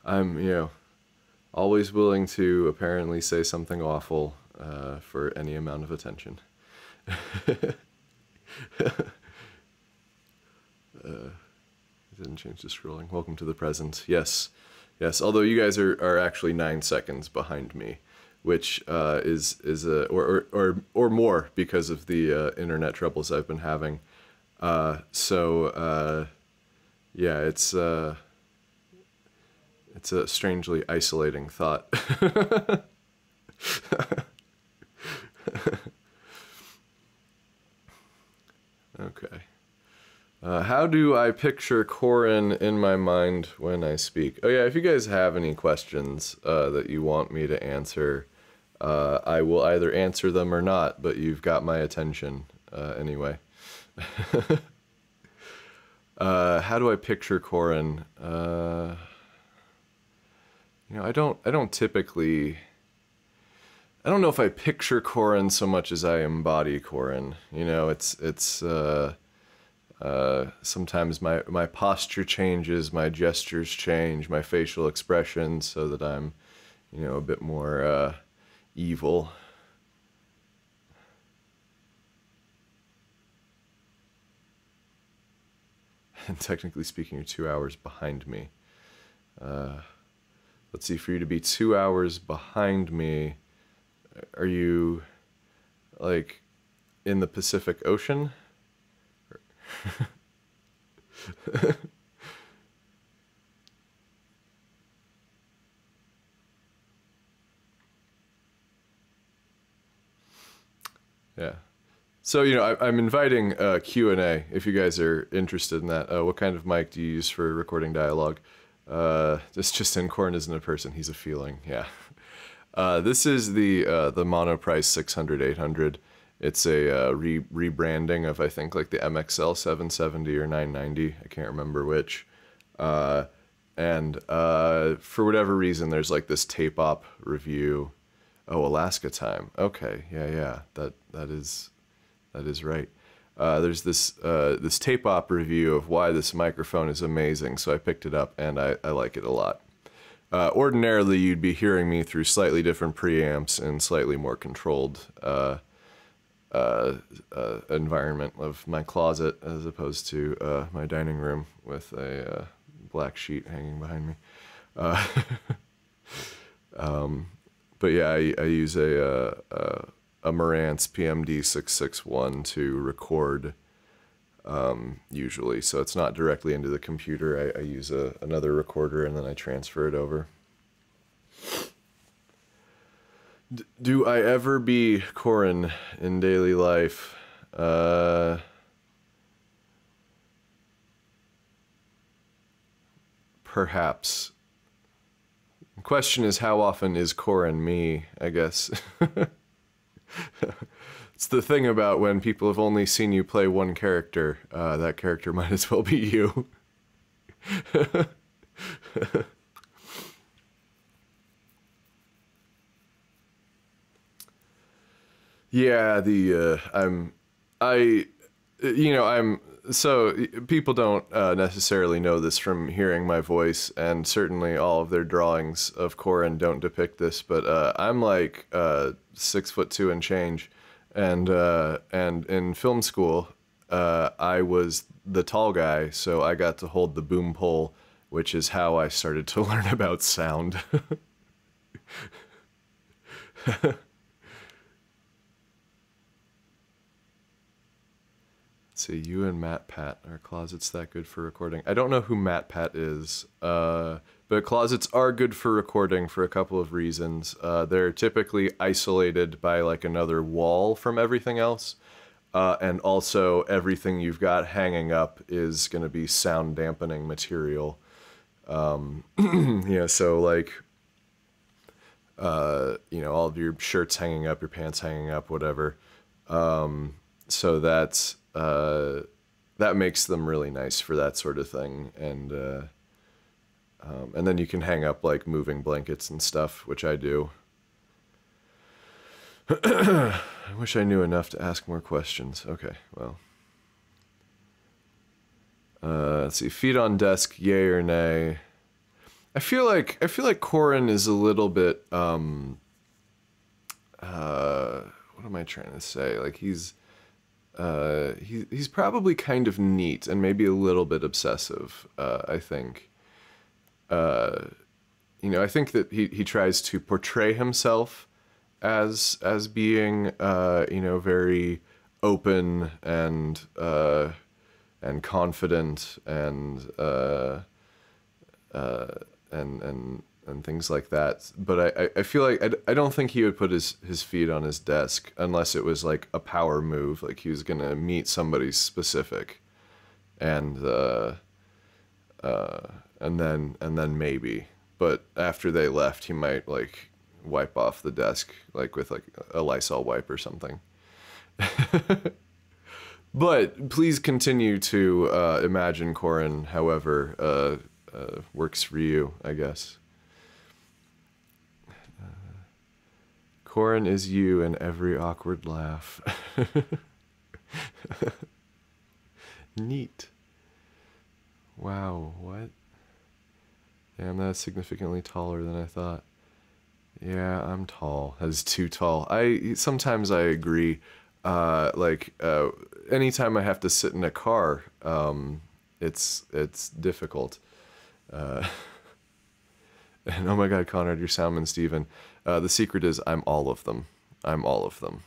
I'm, always willing to apparently say something awful for any amount of attention. Didn't change the scrolling. Welcome to the present. Yes, yes. Although you guys are actually 9 seconds behind me, which is or more because of the internet troubles I've been having. Yeah, it's a strangely isolating thought. Okay. How do I picture Corin in my mind when I speak? Oh yeah, if you guys have any questions that you want me to answer, I will either answer them or not, but you've got my attention anyway. How do I picture Corin? I don't typically. I don't know if I picture Corin so much as I embody Corin. Sometimes my posture changes, my gestures change, my facial expressions, so that I'm, a bit more evil. And technically speaking, you're 2 hours behind me. Let's see, for you to be 2 hours behind me, are you, like, in the Pacific Ocean? Yeah. So, I'm inviting Q&A if you guys are interested in that. What kind of mic do you use for recording dialogue? It's just in Corn isn't a person, he's a feeling. Yeah. This is the Monoprice 600-800. It's a rebranding of, I think, like the MXL 770 or 990. I can't remember which. And for whatever reason, there's like this tape op review. Oh, Alaska time. Okay, yeah, that is right. There's this tape op review of why this microphone is amazing, so I picked it up and I like it a lot. Ordinarily, you'd be hearing me through slightly different preamps and slightly more controlled environment of my closet as opposed to my dining room with a black sheet hanging behind me. But yeah, I use a Marantz PMD 661 to record usually, so it's not directly into the computer. I use another recorder and then I transfer it over. Do I ever be Corin in daily life? Perhaps. The question is, how often is Corin me, I guess. It's the thing about when people have only seen you play one character, that character might as well be you. Yeah, so people don't necessarily know this from hearing my voice, and certainly all of their drawings of Corin don't depict this, but I'm like 6'2" and change, and in film school, I was the tall guy, so I got to hold the boom pole, which is how I started to learn about sound. See, you and Matt Pat, are closets that good for recording? I don't know who Matt Pat is, but closets are good for recording for a couple of reasons. They're typically isolated by like another wall from everything else, and also everything you've got hanging up is going to be sound dampening material. Yeah, so like, all of your shirts hanging up, your pants hanging up, whatever. So that's that makes them really nice for that sort of thing, and then you can hang up like moving blankets and stuff, which I do. I wish I knew enough to ask more questions. Okay, well, let's see. Feet on desk, yay or nay? I feel like Corin is a little bit what am I trying to say? Like he's probably kind of neat and maybe a little bit obsessive. I think. I think that he tries to portray himself as being very open and confident and things like that. But I feel like I don't think he would put his feet on his desk unless it was like a power move, like he was gonna meet somebody specific, and then maybe. But after they left, he might like wipe off the desk like with like a Lysol wipe or something. But please continue to imagine Corin however works for you, I guess. Corin is you in every awkward laugh. Neat. Wow, what? Damn, that's significantly taller than I thought. Yeah, I'm tall. That's too tall. Sometimes I agree. Like anytime I have to sit in a car, it's difficult. Uh, and oh my God, Conrad, you're Salmon Steven. The secret is I'm all of them. I'm all of them.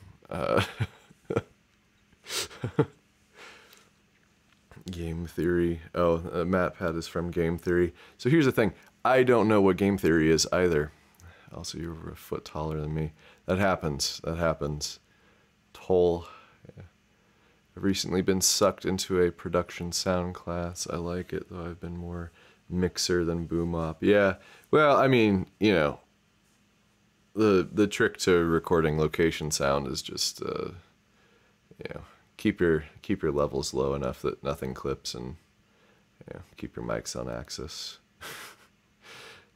Game Theory. Oh, MatPat is from Game Theory. So here's the thing. I don't know what Game Theory is either. Also, you're over a foot taller than me. That happens. That happens. Toll. Yeah. I've recently been sucked into a production sound class. I like it, though I've been more mixer than boom op. Yeah. Well, I mean, you know, the trick to recording location sound is just you know, keep your levels low enough that nothing clips, and you know, keep your mics on axis.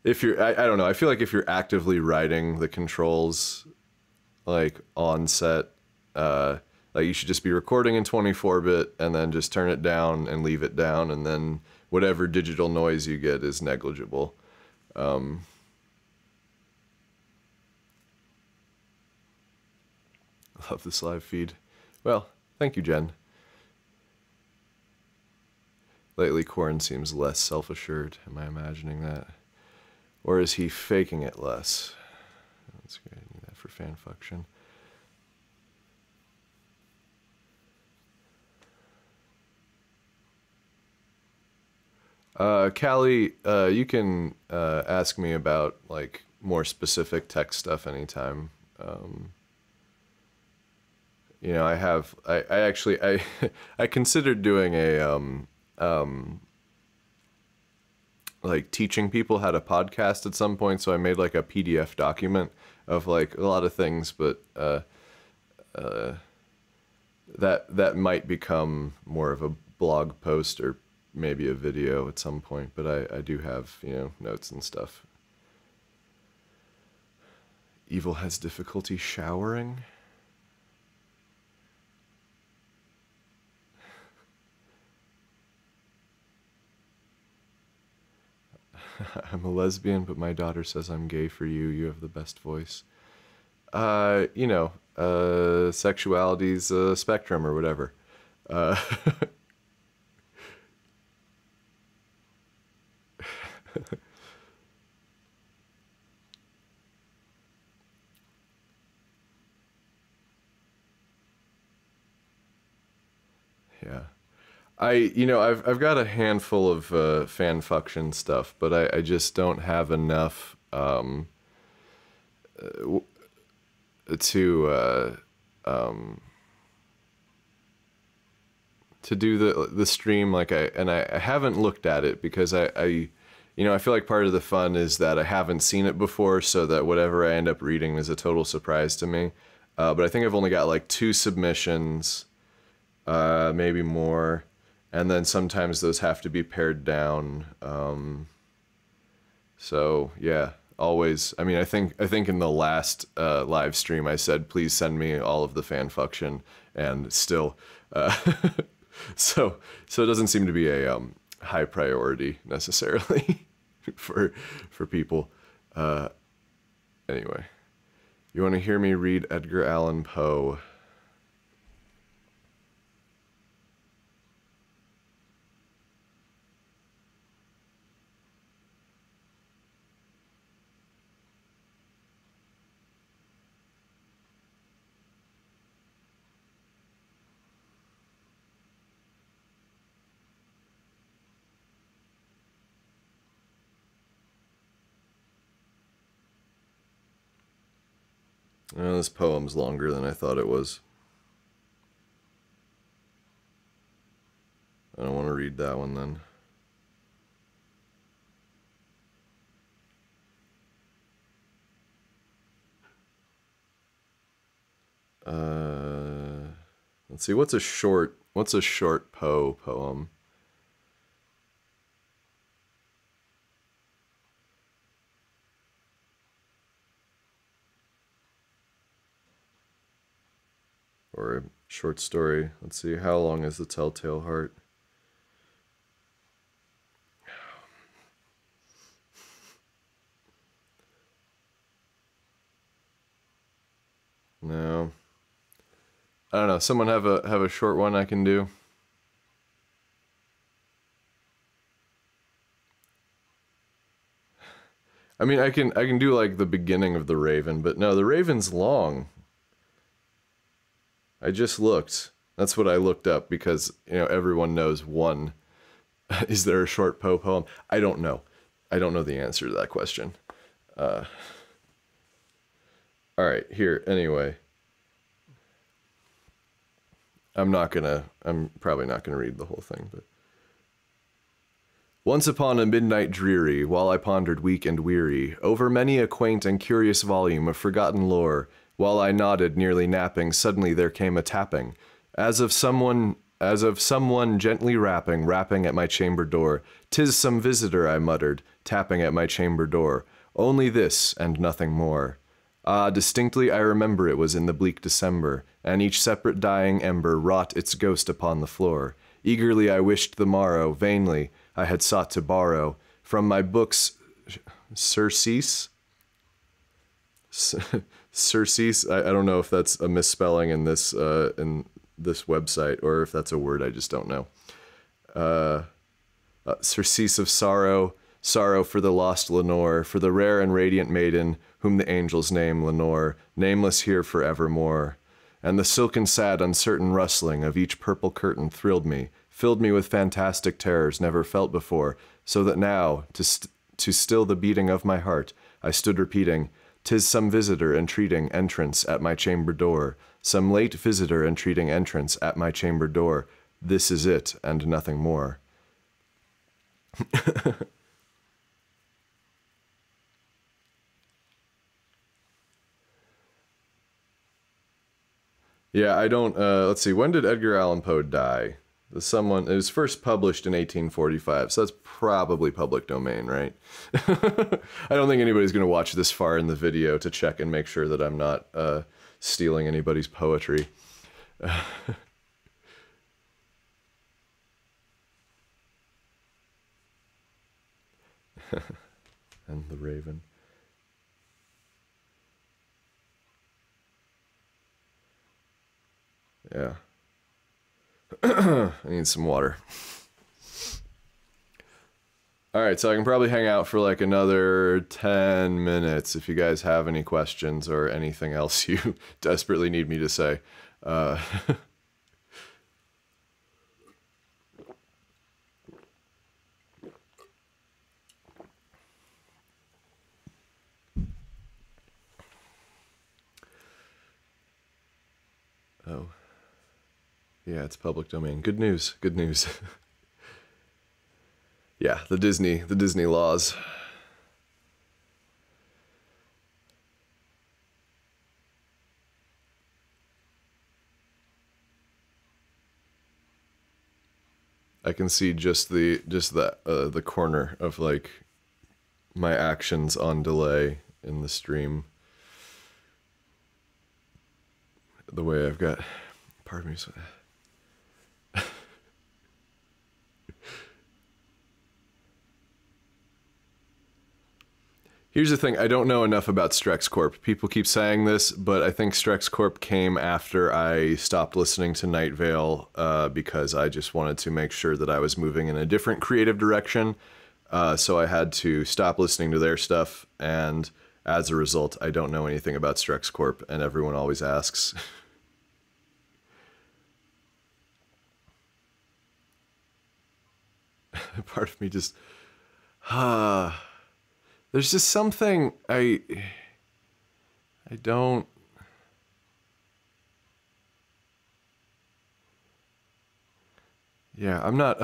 If you're, I don't know, I feel like if you're actively writing the controls like on set, like you should just be recording in 24-bit and then just turn it down and leave it down, and then whatever digital noise you get is negligible. Love this live feed. Well, thank you, Jen. Lately, Corin seems less self-assured. Am I imagining that? Or is he faking it less? That's great. I need that for fan function. Callie, you can ask me about like more specific tech stuff anytime. You know, I actually, I considered doing a, like teaching people how to podcast at some point. So I made like a PDF document of like a lot of things, but, that might become more of a blog post or maybe a video at some point, but I do have, you know, notes and stuff. Evil has difficulty showering. I'm a lesbian, but my daughter says I'm gay for you. You have the best voice. You know, sexuality's a spectrum or whatever. Uh, yeah. You know, I've got a handful of fan function stuff, but I just don't have enough to to do the stream. Like I haven't looked at it because you know, I feel like part of the fun is that I haven't seen it before, so that whatever I end up reading is a total surprise to me. But I think I've only got like 2 submissions, maybe more, and then sometimes those have to be pared down. So yeah, always. I mean, I think in the last live stream I said, please send me all of the fan fiction, and still, so it doesn't seem to be a high priority necessarily for people. Anyway, you want to hear me read Edgar Allan Poe? This poem's longer than I thought it was. I don't want to read that one then. Let's see, what's a short Poe poem? Or a short story. Let's see, how long is the Telltale Heart? I don't know. Someone have a short one I can do. I mean, I can do like the beginning of the Raven, but no, the Raven's long. I just looked. That's what I looked up because, everyone knows one. Is there a short Poe poem? I don't know. I don't know the answer to that question. All right, here, anyway. I'm probably not gonna read the whole thing, but. Once upon a midnight dreary, while I pondered weak and weary, over many a quaint and curious volume of forgotten lore, while I nodded, nearly napping, suddenly there came a tapping, as of someone gently rapping at my chamber door. "'Tis some visitor," I muttered, tapping at my chamber door. "Only this, and nothing more." Ah, distinctly I remember it was in the bleak December, and each separate dying ember wrought its ghost upon the floor. Eagerly I wished the morrow, vainly I had sought to borrow from my books surcease. Surcease. I don't know if that's a misspelling in this website or if that's a word I just don't know. Surcease of sorrow, sorrow for the lost Lenore, for the rare and radiant maiden whom the angels name Lenore, nameless here forevermore. And the silken sad uncertain rustling of each purple curtain thrilled me, filled me with fantastic terrors never felt before, so that now, to still the beating of my heart, I stood repeating, "'Tis some visitor entreating entrance at my chamber door, some late visitor entreating entrance at my chamber door. This is it, and nothing more." Yeah, I don't, let's see, when did Edgar Allan Poe die? It was first published in 1845, so that's probably public domain, right? I don't think anybody's going to watch this far in the video to check and make sure that I'm not stealing anybody's poetry. And the Raven. Yeah. I need some water. Alright, so I can probably hang out for like another 10 minutes if you guys have any questions or anything else you desperately need me to say. Oh. Yeah, it's public domain. Good news. Good news. Yeah, the Disney laws. I can see just the corner of like my actions on delay in the stream. The way I've got, pardon me. Here's the thing, I don't know enough about Strex Corp. People keep saying this, but I think Strex Corp came after I stopped listening to Night Vale because I just wanted to make sure that I was moving in a different creative direction. So I had to stop listening to their stuff, and as a result, I don't know anything about Strex Corp, and everyone always asks. Part of me just... There's just something I don't... Yeah, I'm not...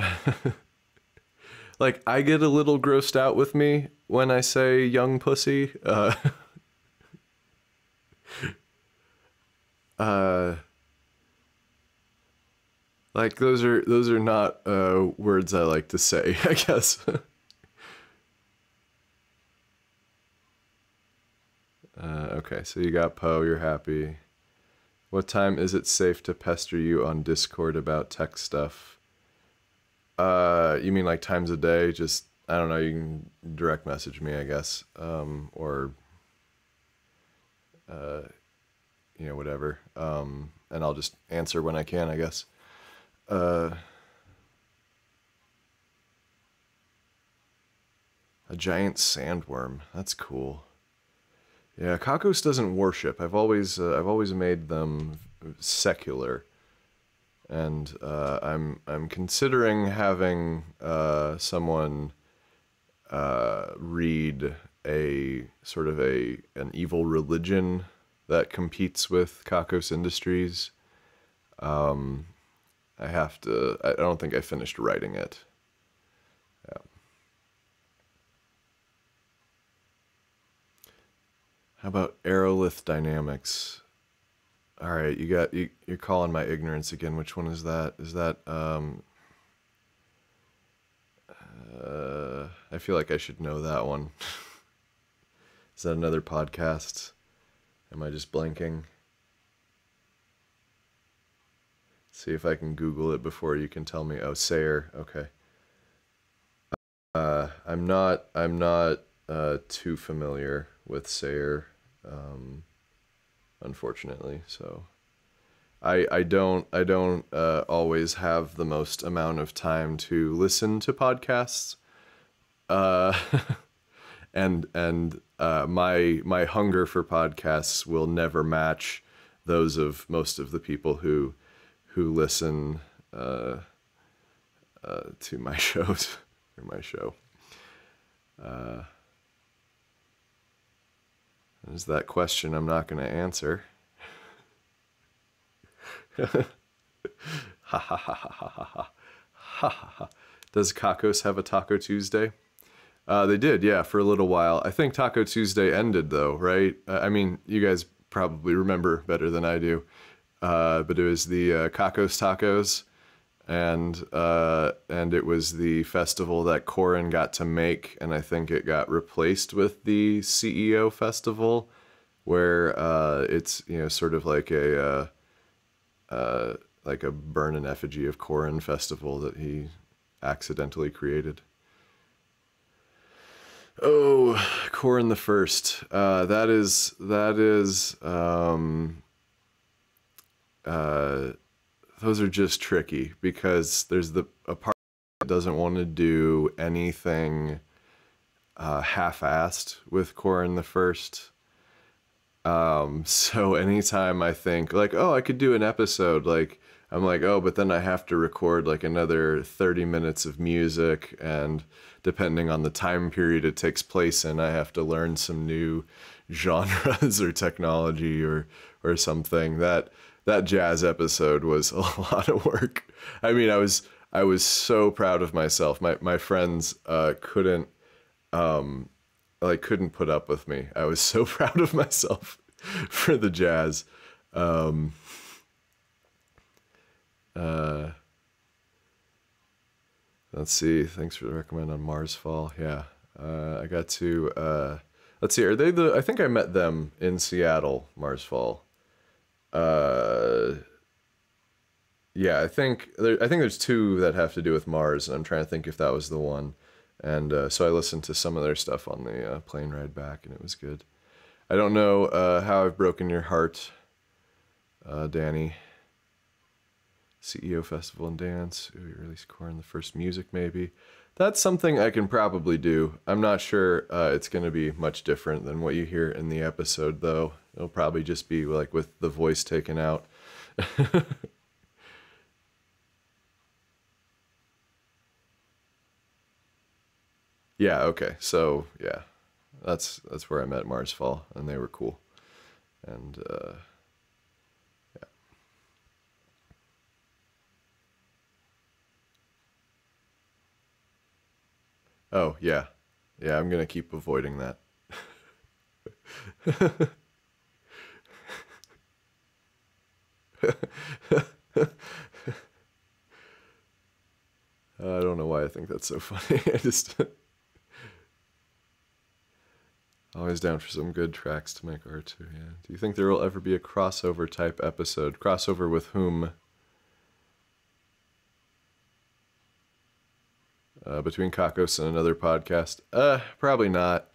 Like, I get a little grossed out with me when I say young pussy. Like, those are not words I like to say, I guess. Okay, so you got Poe, you're happy. What time is it safe to pester you on Discord about tech stuff? You mean like times a day? Just, I don't know, you can direct message me, I guess. Or whatever. And I'll just answer when I can, I guess. A giant sandworm. That's cool. Yeah, Kakos doesn't worship. I've always made them secular, and I'm considering having someone read a sort of an evil religion that competes with Kakos Industries. I have to. I don't think I finished writing it. Yeah. How about aerolith dynamics? All right, you're calling my ignorance again. Which one is that? Is that I feel like I should know that one. Is that another podcast? Am I just blanking? See if I can Google it before you can tell me. Oh, Sayer. Okay. I'm not too familiar with Sayer, unfortunately. So I don't always have the most amount of time to listen to podcasts. Uh, and my hunger for podcasts will never match those of most of the people who listen to my shows or my show. Is that question I'm not going to answer. Ha ha ha ha ha ha ha ha. Does Kakos have a Taco Tuesday? They did, yeah, for a little while. I think Taco Tuesday ended, though, right? I mean, you guys probably remember better than I do. But it was the Kakos Tacos, and it was the festival that Corin got to make, and I think it got replaced with the CEO Festival, where it's sort of like a burn in effigy of Corin festival that he accidentally created. Oh, Corin the First. That is those are just tricky because there's a part that doesn't want to do anything half-assed with Corin the First. So anytime I think like, oh, I could do an episode, like I'm like, oh, but then I have to record like another 30 minutes of music, and depending on the time period it takes place in, I have to learn some new genres or technology or something. That jazz episode was a lot of work. I mean, I was so proud of myself. My friends couldn't put up with me. I was so proud of myself for the jazz. Let's see. Thanks for the recommend on Mars Fall. Yeah. I got to let's see. Are they I think I met them in Seattle, Mars Fall. Yeah, I think there's two that have to do with Mars, and I'm trying to think if that was the one. And so I listened to some of their stuff on the plane ride back, and it was good. I don't know how I've broken your heart, Danny. CEO Festival and Dance. Ooh, you released Corin the First music, maybe. That's something I can probably do. I'm not sure it's going to be much different than what you hear in the episode, though. It'll probably just be like with the voice taken out. Yeah, okay. So, yeah. That's where I met Mars Fall, and they were cool. And yeah. Oh, yeah. Yeah, I'm going to keep avoiding that. I don't know why I think that's so funny. I just always down for some good tracks to make art too. Yeah. Do you think there will ever be a crossover type episode? Crossover with whom? Between Kakos and another podcast? Probably not.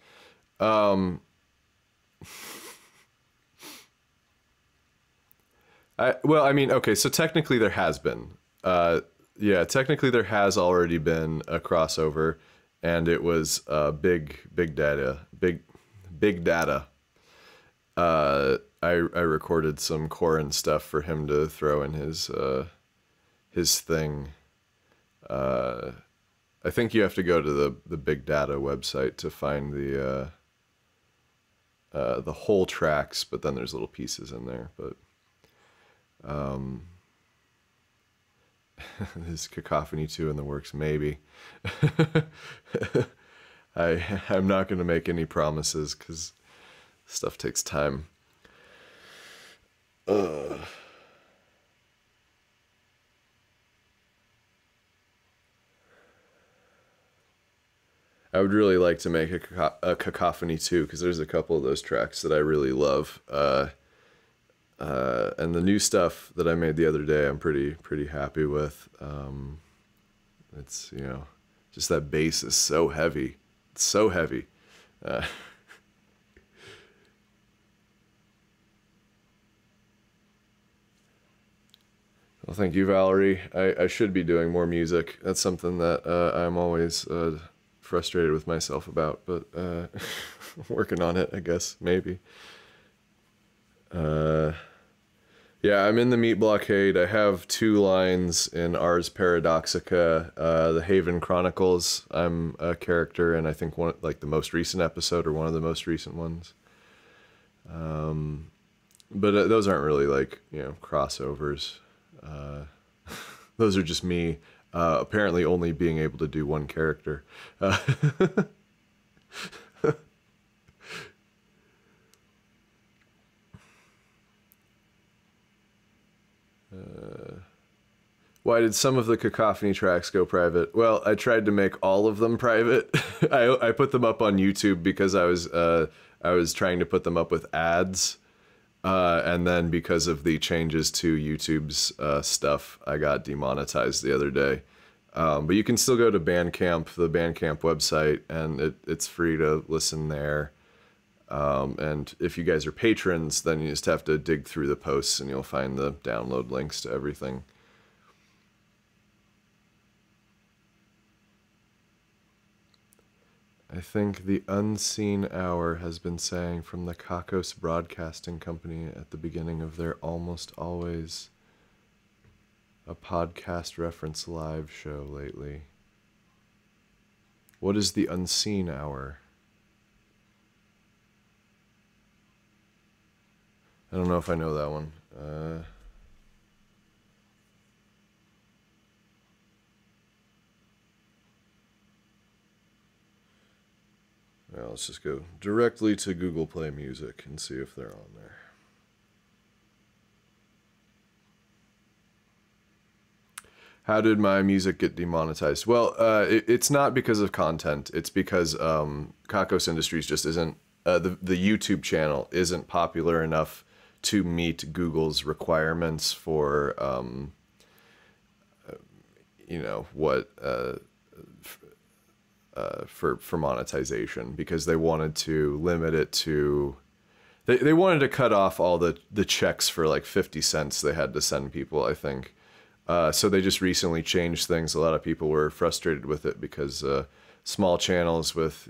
Well, I mean, okay, so technically there has been. Yeah, technically there has already been a crossover, and it was big data. I recorded some Corin stuff for him to throw in his thing. I think you have to go to the big data website to find the whole tracks, but then there's little pieces in there. But is Cacophony 2 in the works? Maybe. I'm not going to make any promises because stuff takes time. I would really like to make a Cacophony 2 because there's a couple of those tracks that I really love. And the new stuff that I made the other day, I'm pretty happy with. It's, just that bass is so heavy. It's so heavy. Well, thank you, Valerie. I should be doing more music. That's something that I'm always frustrated with myself about, but working on it, I guess, maybe. Yeah, I'm in the Meat Blockade. I have 2 lines in Ars Paradoxica, the Haven Chronicles. I'm a character, and I think one like the most recent episode or one of the most recent ones. But those aren't really like crossovers. Those are just me apparently only being able to do one character. Why did some of the Cacophony tracks go private? Well, I tried to make all of them private. I put them up on YouTube because I was trying to put them up with ads. And then because of the changes to YouTube's stuff, I got demonetized the other day. But you can still go to Bandcamp, the Bandcamp website, and it's free to listen there. And if you guys are patrons, then you just have to dig through the posts and you'll find the download links to everything. I think the Unseen Hour has been saying from the Kakos Broadcasting Company at the beginning of their Almost Always a podcast reference live show lately. What is the Unseen Hour? I don't know if I know that one. Well, let's just go directly to Google Play Music and see if they're on there. How did my music get demonetized? Well, it's not because of content. It's because Kakos Industries just isn't, the YouTube channel isn't popular enough to meet Google's requirements for, for monetization, because they wanted to limit it to, they wanted to cut off all the checks for like 50 cents they had to send people, I think. So they just recently changed things. A lot of people were frustrated with it because small channels with,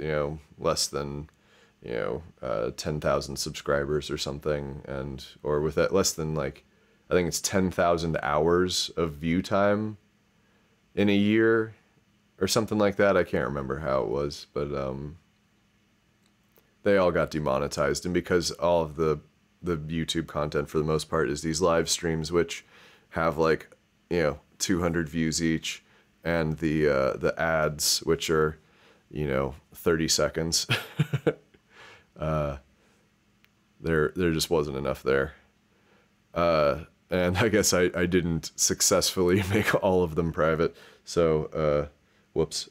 less than, 10,000 subscribers or something, or with that less than like, I think it's 10,000 hours of view time in a year or something like that. I can't remember how it was, but they all got demonetized. And because all of the YouTube content for the most part is these live streams, which have like, 200 views each, and the ads, which are, 30 seconds. There just wasn't enough there. And I guess I didn't successfully make all of them private. So, whoops.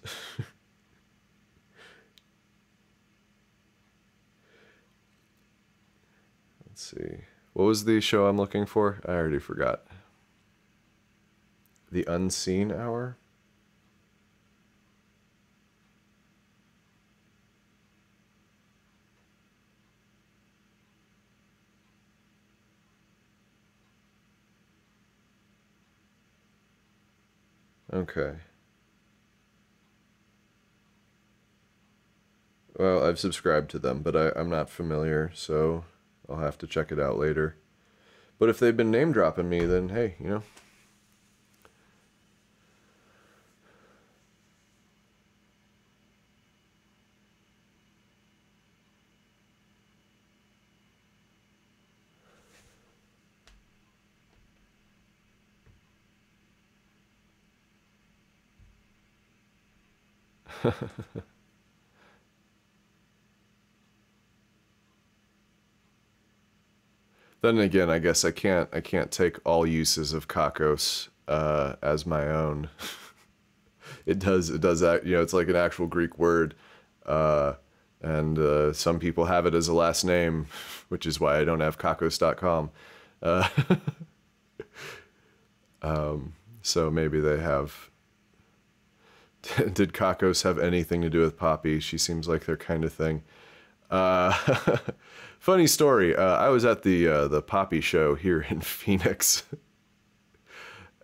Let's see. What was the show I'm looking for? I already forgot. The Unseen Hour? Okay. Well, I've subscribed to them, but I'm not familiar, so I'll have to check it out later. But if they've been name dropping me, then hey, you know. Then again, I guess I can't take all uses of Kakos as my own. It does that, you know, it's like an actual Greek word. Uh, and some people have it as a last name, which is why I don't have Kakos.com. Uh, so maybe they have. Did Kakos have anything to do with Poppy? She seems like their kind of thing. Uh, funny story. I was at the Poppy show here in Phoenix,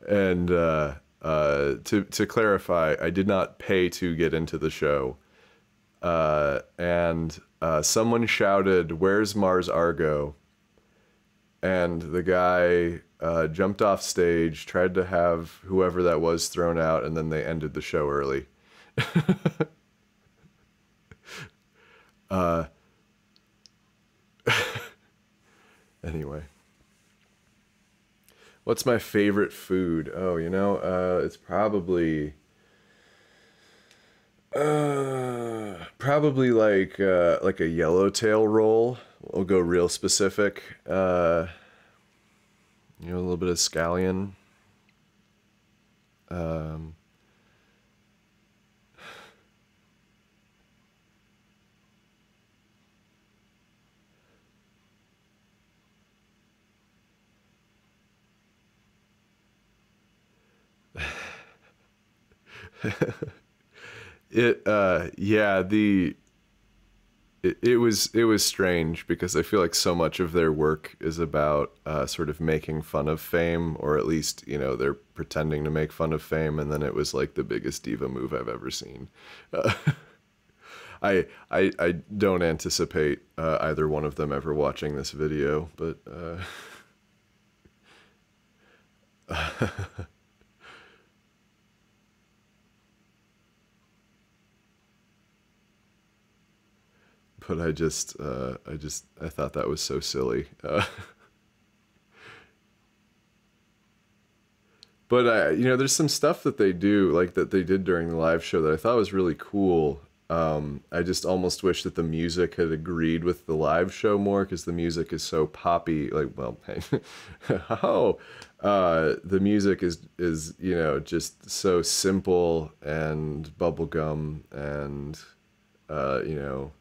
and to clarify, I did not pay to get into the show. And someone shouted, "Where's Mars Argo?" And the guy jumped off stage, tried to have whoever that was thrown out, and then they ended the show early. uh, anyway. What's my favorite food? Oh, you know, it's probably like a yellowtail roll. We'll go real specific. You know, a little bit of scallion. Um, yeah, it was strange because I feel like so much of their work is about sort of making fun of fame, or at least, you know, they're pretending to make fun of fame, and then it was like the biggest diva move I've ever seen. Uh, I don't anticipate either one of them ever watching this video, but but I thought that was so silly. But you know, there's some stuff that they do, like that they did during the live show, that I thought was really cool. I just almost wish that the music had agreed with the live show more, because the music is so poppy. Like, well, hey, oh, the music is you know, just so simple and bubblegum, and you know,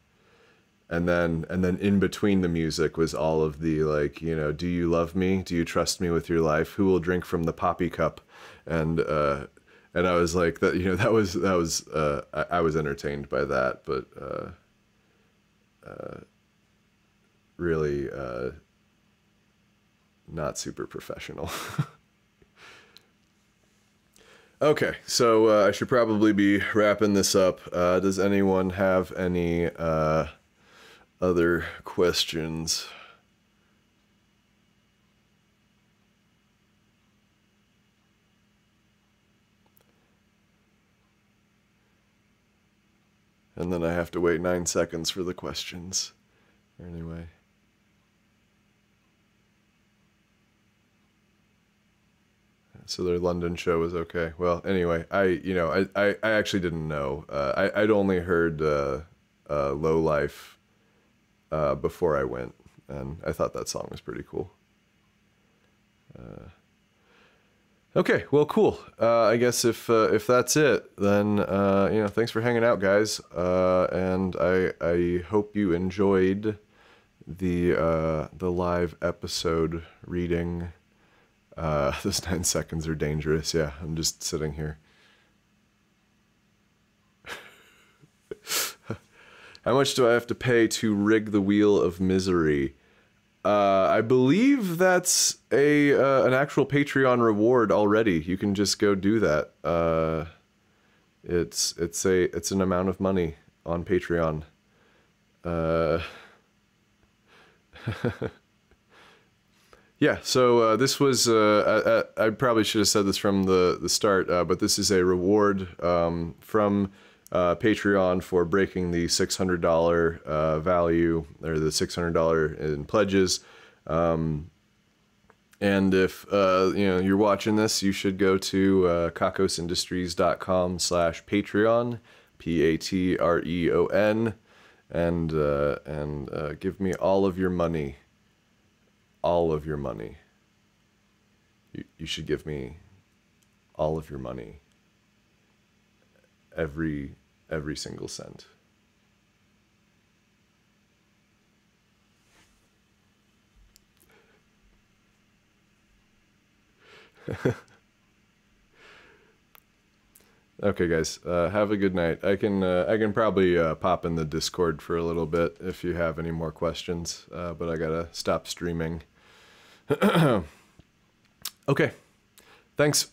and then in between the music was all of the, like, you know, do you love me, do you trust me with your life, who will drink from the poppy cup, and I was like, that, you know, that was I was entertained by that, but really not super professional. Okay, so I should probably be wrapping this up. Does anyone have any other questions? And then I have to wait 9 seconds for the questions. Anyway. So their London show was okay. Well, anyway, I actually didn't know. I'd only heard Low Life before I went, and I thought that song was pretty cool. Okay, well, cool. I guess if that's it, then you know, thanks for hanging out, guys, and I hope you enjoyed the live episode reading. Those 9 seconds are dangerous. Yeah, I'm just sitting here. How much do I have to pay to rig the wheel of misery? I believe that's an actual Patreon reward already. You can just go do that. It's an amount of money on Patreon. Yeah, so this was, I probably should have said this from the start, but this is a reward from Patreon for breaking the $600 value, or the $600 in pledges. And if you're watching this, you should go to kakosindustries.com/Patreon, Patreon, and give me all of your money. All of your money. You should give me all of your money. Every single cent. Okay, guys. Have a good night. I can probably pop in the Discord for a little bit if you have any more questions. But I gotta stop streaming. Okay. Thanks.